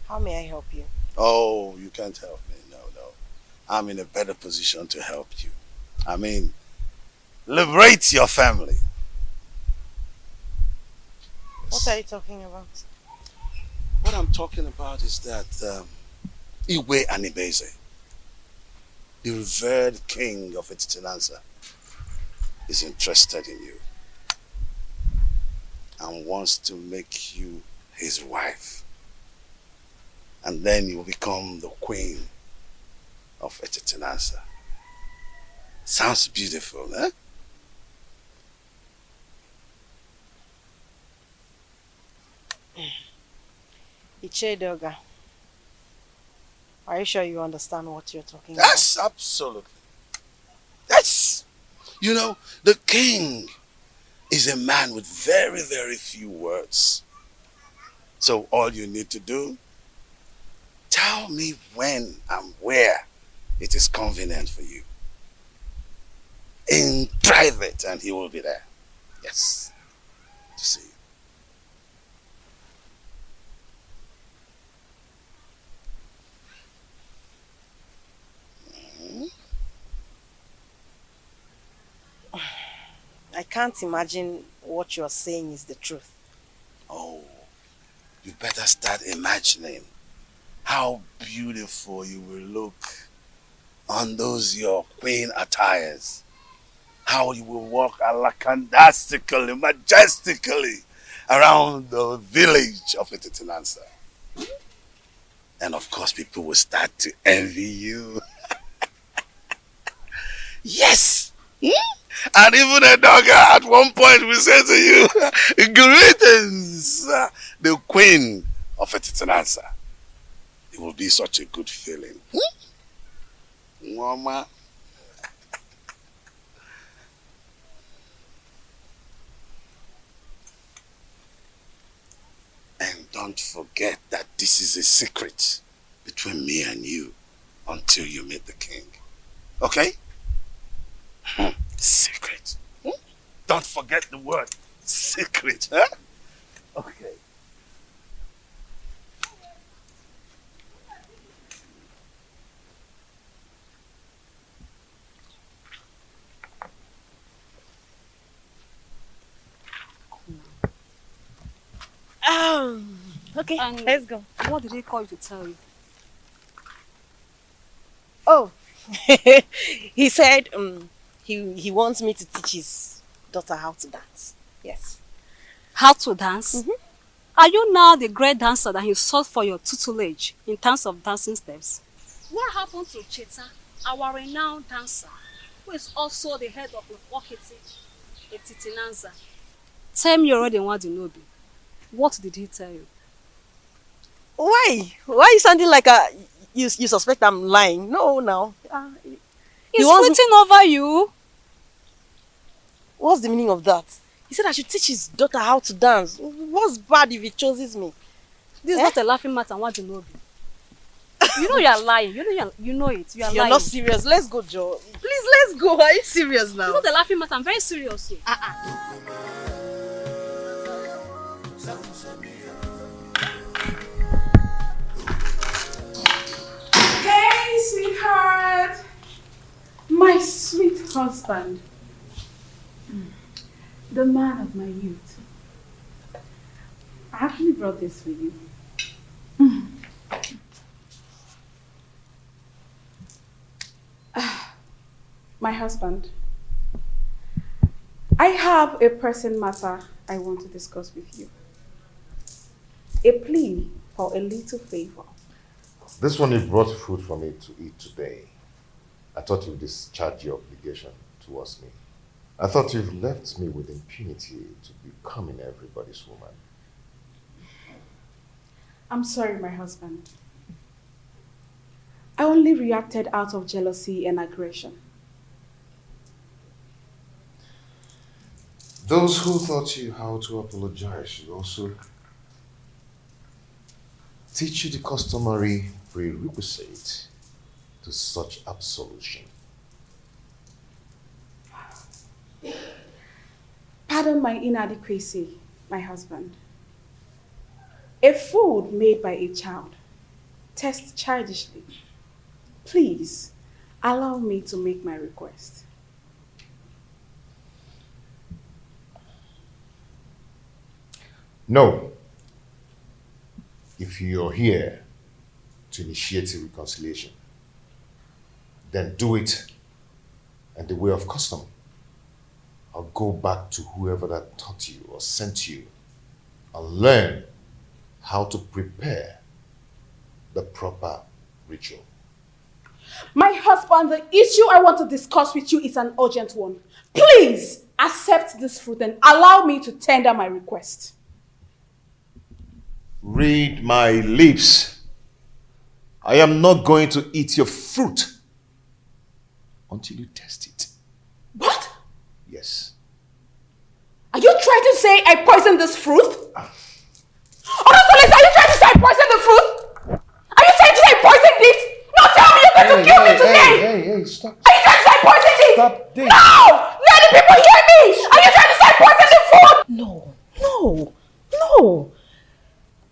How may I help you? Oh, you can't help me. No. I'm in a better position to help you. I mean, liberate your family. What are you talking about? What I'm talking about is that Iwe Anibeze, the revered king of Etitinansa, is interested in you and wants to make you his wife. And then you will become the queen of Etitinansa. Sounds beautiful, eh? Iche Doga, are you sure you understand what you're talking Yes, absolutely. Yes. You know, the king is a man with very, very few words. So all you need to do, tell me when and where it is convenient for you. In private, and he will be there. Yes. To see you. I can't imagine what you're saying is the truth. Oh, you better start imagining how beautiful you will look on those your queen attires. How you will walk alakandastically, majestically around the village of Etitinansa. And of course, people will start to envy you. Yes! And even a dog at one point will say to you, greetings, the queen of Etitinansa. It will be such a good feeling. Mama. And don't forget that this is a secret between me and you until you meet the king. Okay? Secret. Don't forget the word secret. Huh? Okay. Okay, And let's go. What did he call you to tell you? Oh, he said he wants me to teach his daughter how to dance. Yes. How to dance? Are you now the great dancer that he sought for your tutelage in terms of dancing steps? What happened to Cheta, our renowned dancer, who is also the head of the Okiti, Etitinanza? Tell me already what you know. What did he tell you? Why? Why are you sounding like you suspect I'm lying? No, now. He's waiting over you. What's the meaning of that? He said I should teach his daughter how to dance. What's bad if he chooses me? This is not a laughing matter. What you know? You know you are lying. You know it. You are lying. You're not serious. Let's go, Joe. Please, let's go. Are you serious now? It's not a laughing matter. I'm very serious. Hey, sweetheart. My sweet husband. The man of my youth. I actually brought this for you. My husband. I have a pressing matter I want to discuss with you. A plea for a little favor. This one, you brought food for me to eat today. I thought you'd discharge your obligation towards me. I thought you've left me with impunity to becoming everybody's woman. I'm sorry, my husband. I only reacted out of jealousy and aggression. Those who taught you how to apologize should also teach you the customary prerequisite to such absolution. Pardon my inadequacy, my husband. A food made by a child tastes childishly. Please, allow me to make my request. No. If you're here to initiate a reconciliation, then do it in the way of custom. I'll go back to whoever that taught you or sent you and learn how to prepare the proper ritual. My husband, the issue I want to discuss with you is an urgent one. Please accept this fruit and allow me to tender my request. Read my lips. I am not going to eat your fruit until you test it. What? Yes. Are you trying to say I poisoned this fruit? Honestly, are you trying to say I poisoned the fruit? Are you trying to say I poisoned it? No, tell me you're going to kill me today! Hey, stop. Are you trying to say I poisoned it? Stop this. No! Let the people hear me! Are you trying to say I poisoned the food? No.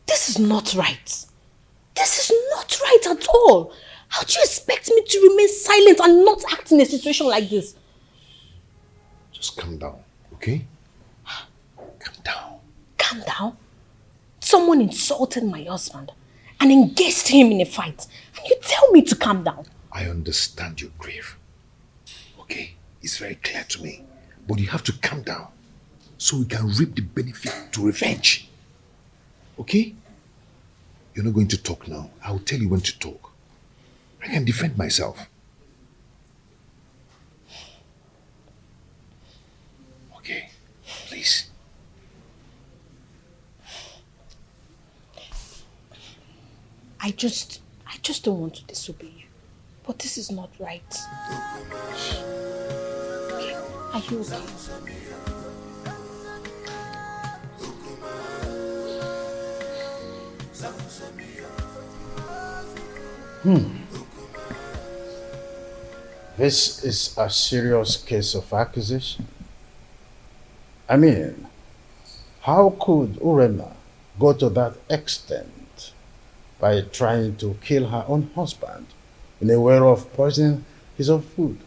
This is not right. This is not right at all. How do you expect me to remain silent and not act in a situation like this? Just calm down, okay? Calm down? Someone insulted my husband and engaged him in a fight. And you tell me to calm down. I understand your grief. Okay? It's very clear to me. But you have to calm down so we can reap the benefit to revenge. Okay? You're not going to talk now. I'll tell you when to talk. I can defend myself. I just don't want to disobey you. But this is not right. Okay. Are you okay? This is a serious case of accusation. I mean, how could Urena go to that extent by trying to kill her own husband in a way of poisoning his own food?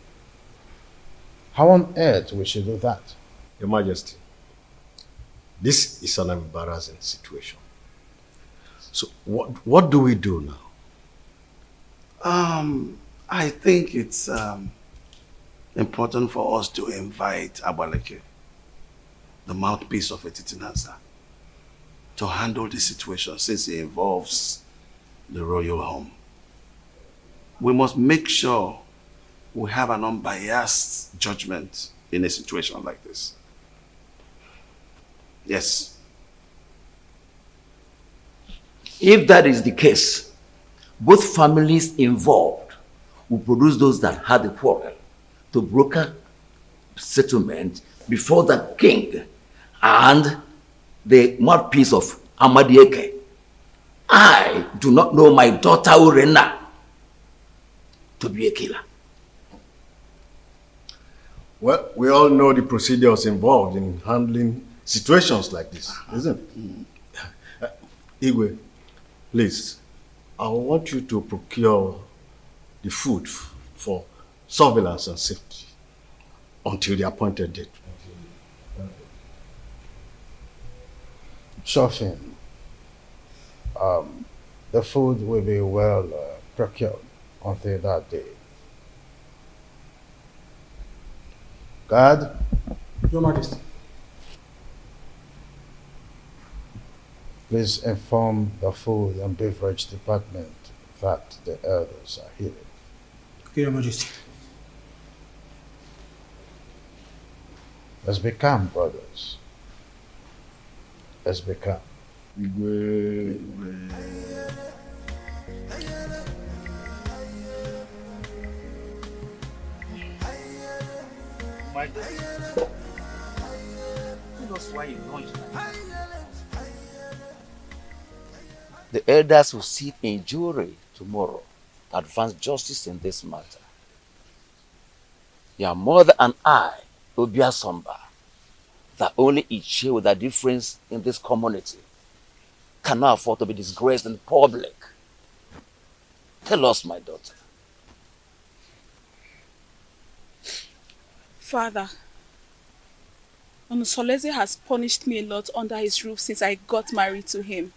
How on earth will she do that? Your Majesty, this is an embarrassing situation. So what do we do now? I think it's important for us to invite Abaleke, the mouthpiece of Etitinansa, to handle the situation since it involves the royal home. We must make sure we have an unbiased judgment in a situation like this. Yes. If that is the case, both families involved will produce those that had the quarrel to broker settlement before the king and the mouthpiece of Amadieke. I do not know my daughter Urena to be a killer. Well, we all know the procedures involved in handling situations like this, isn't it? Igwe, please, I want you to procure the food for surveillance and safety until the appointed date. Sure thing. The food will be well procured until that day. Guard? Your Majesty. Please inform the food and beverage department that the elders are here. Okay, Your Majesty. Let's be calm, brothers. Let's be calm. My God. Tell us why you launched that. The elders will sit in jury tomorrow to advance justice in this matter. Your mother and I, Obia Somba, that only each share with a difference in this community, cannot afford to be disgraced in public. Tell us, my daughter. Father, Onusoleze has punished me a lot under his roof since I got married to him.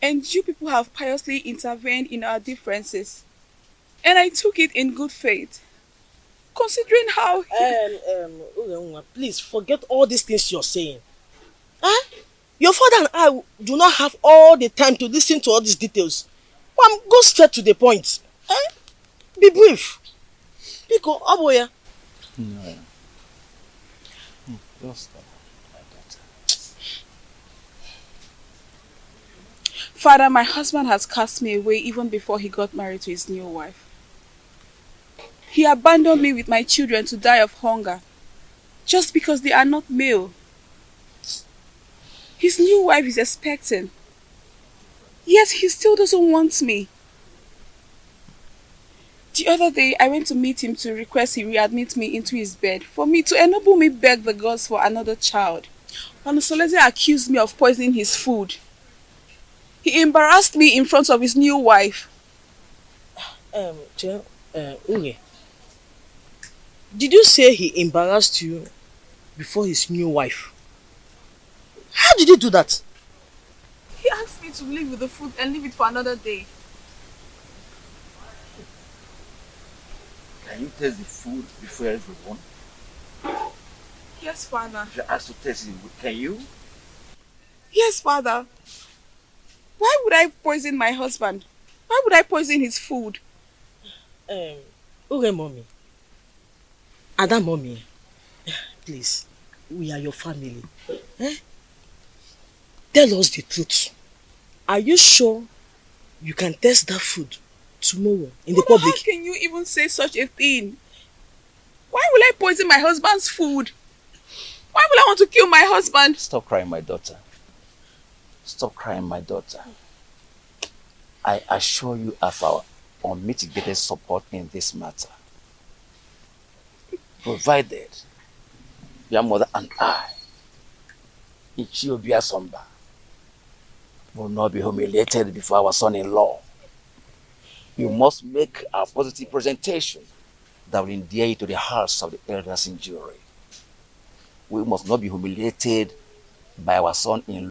And you people have piously intervened in our differences. And I took it in good faith. Considering how... Please forget all these things you're saying. Huh? Your father and I do not have all the time to listen to all these details. Go straight to the point. Huh? Be brief. Pico, Aboya. No. Just my daughter. Father, my husband has cast me away even before he got married to his new wife. He abandoned me with my children to die of hunger, just because they are not male. His new wife is expecting, yet he still doesn't want me. The other day, I went to meet him to request he readmit me into his bed for me to enable me beg the gods for another child. Onusoleze accused me of poisoning his food. He embarrassed me in front of his new wife. Unge, did you say he embarrassed you before his new wife? How did he do that? He asked me to leave with the food and leave it for another day. Can you taste the food before everyone? Yes, Father. If you ask to taste it, can you? Yes, Father. Why would I poison my husband? Why would I poison his food? Okay, Mommy. Ada Mommy, please, we are your family. Tell us the truth. Are you sure you can test that food tomorrow in the Mother, public. how can you even say such a thing? Why will I poison my husband's food? Why will I want to kill my husband? Stop crying, my daughter. Stop crying, my daughter. I assure you of our unmitigated support in this matter. Provided your mother and I, Ichiobia Somba, will not be humiliated before our son-in-law. You must make a positive presentation that will endear you to the hearts of the elders in jury. We must not be humiliated by our son-in-law.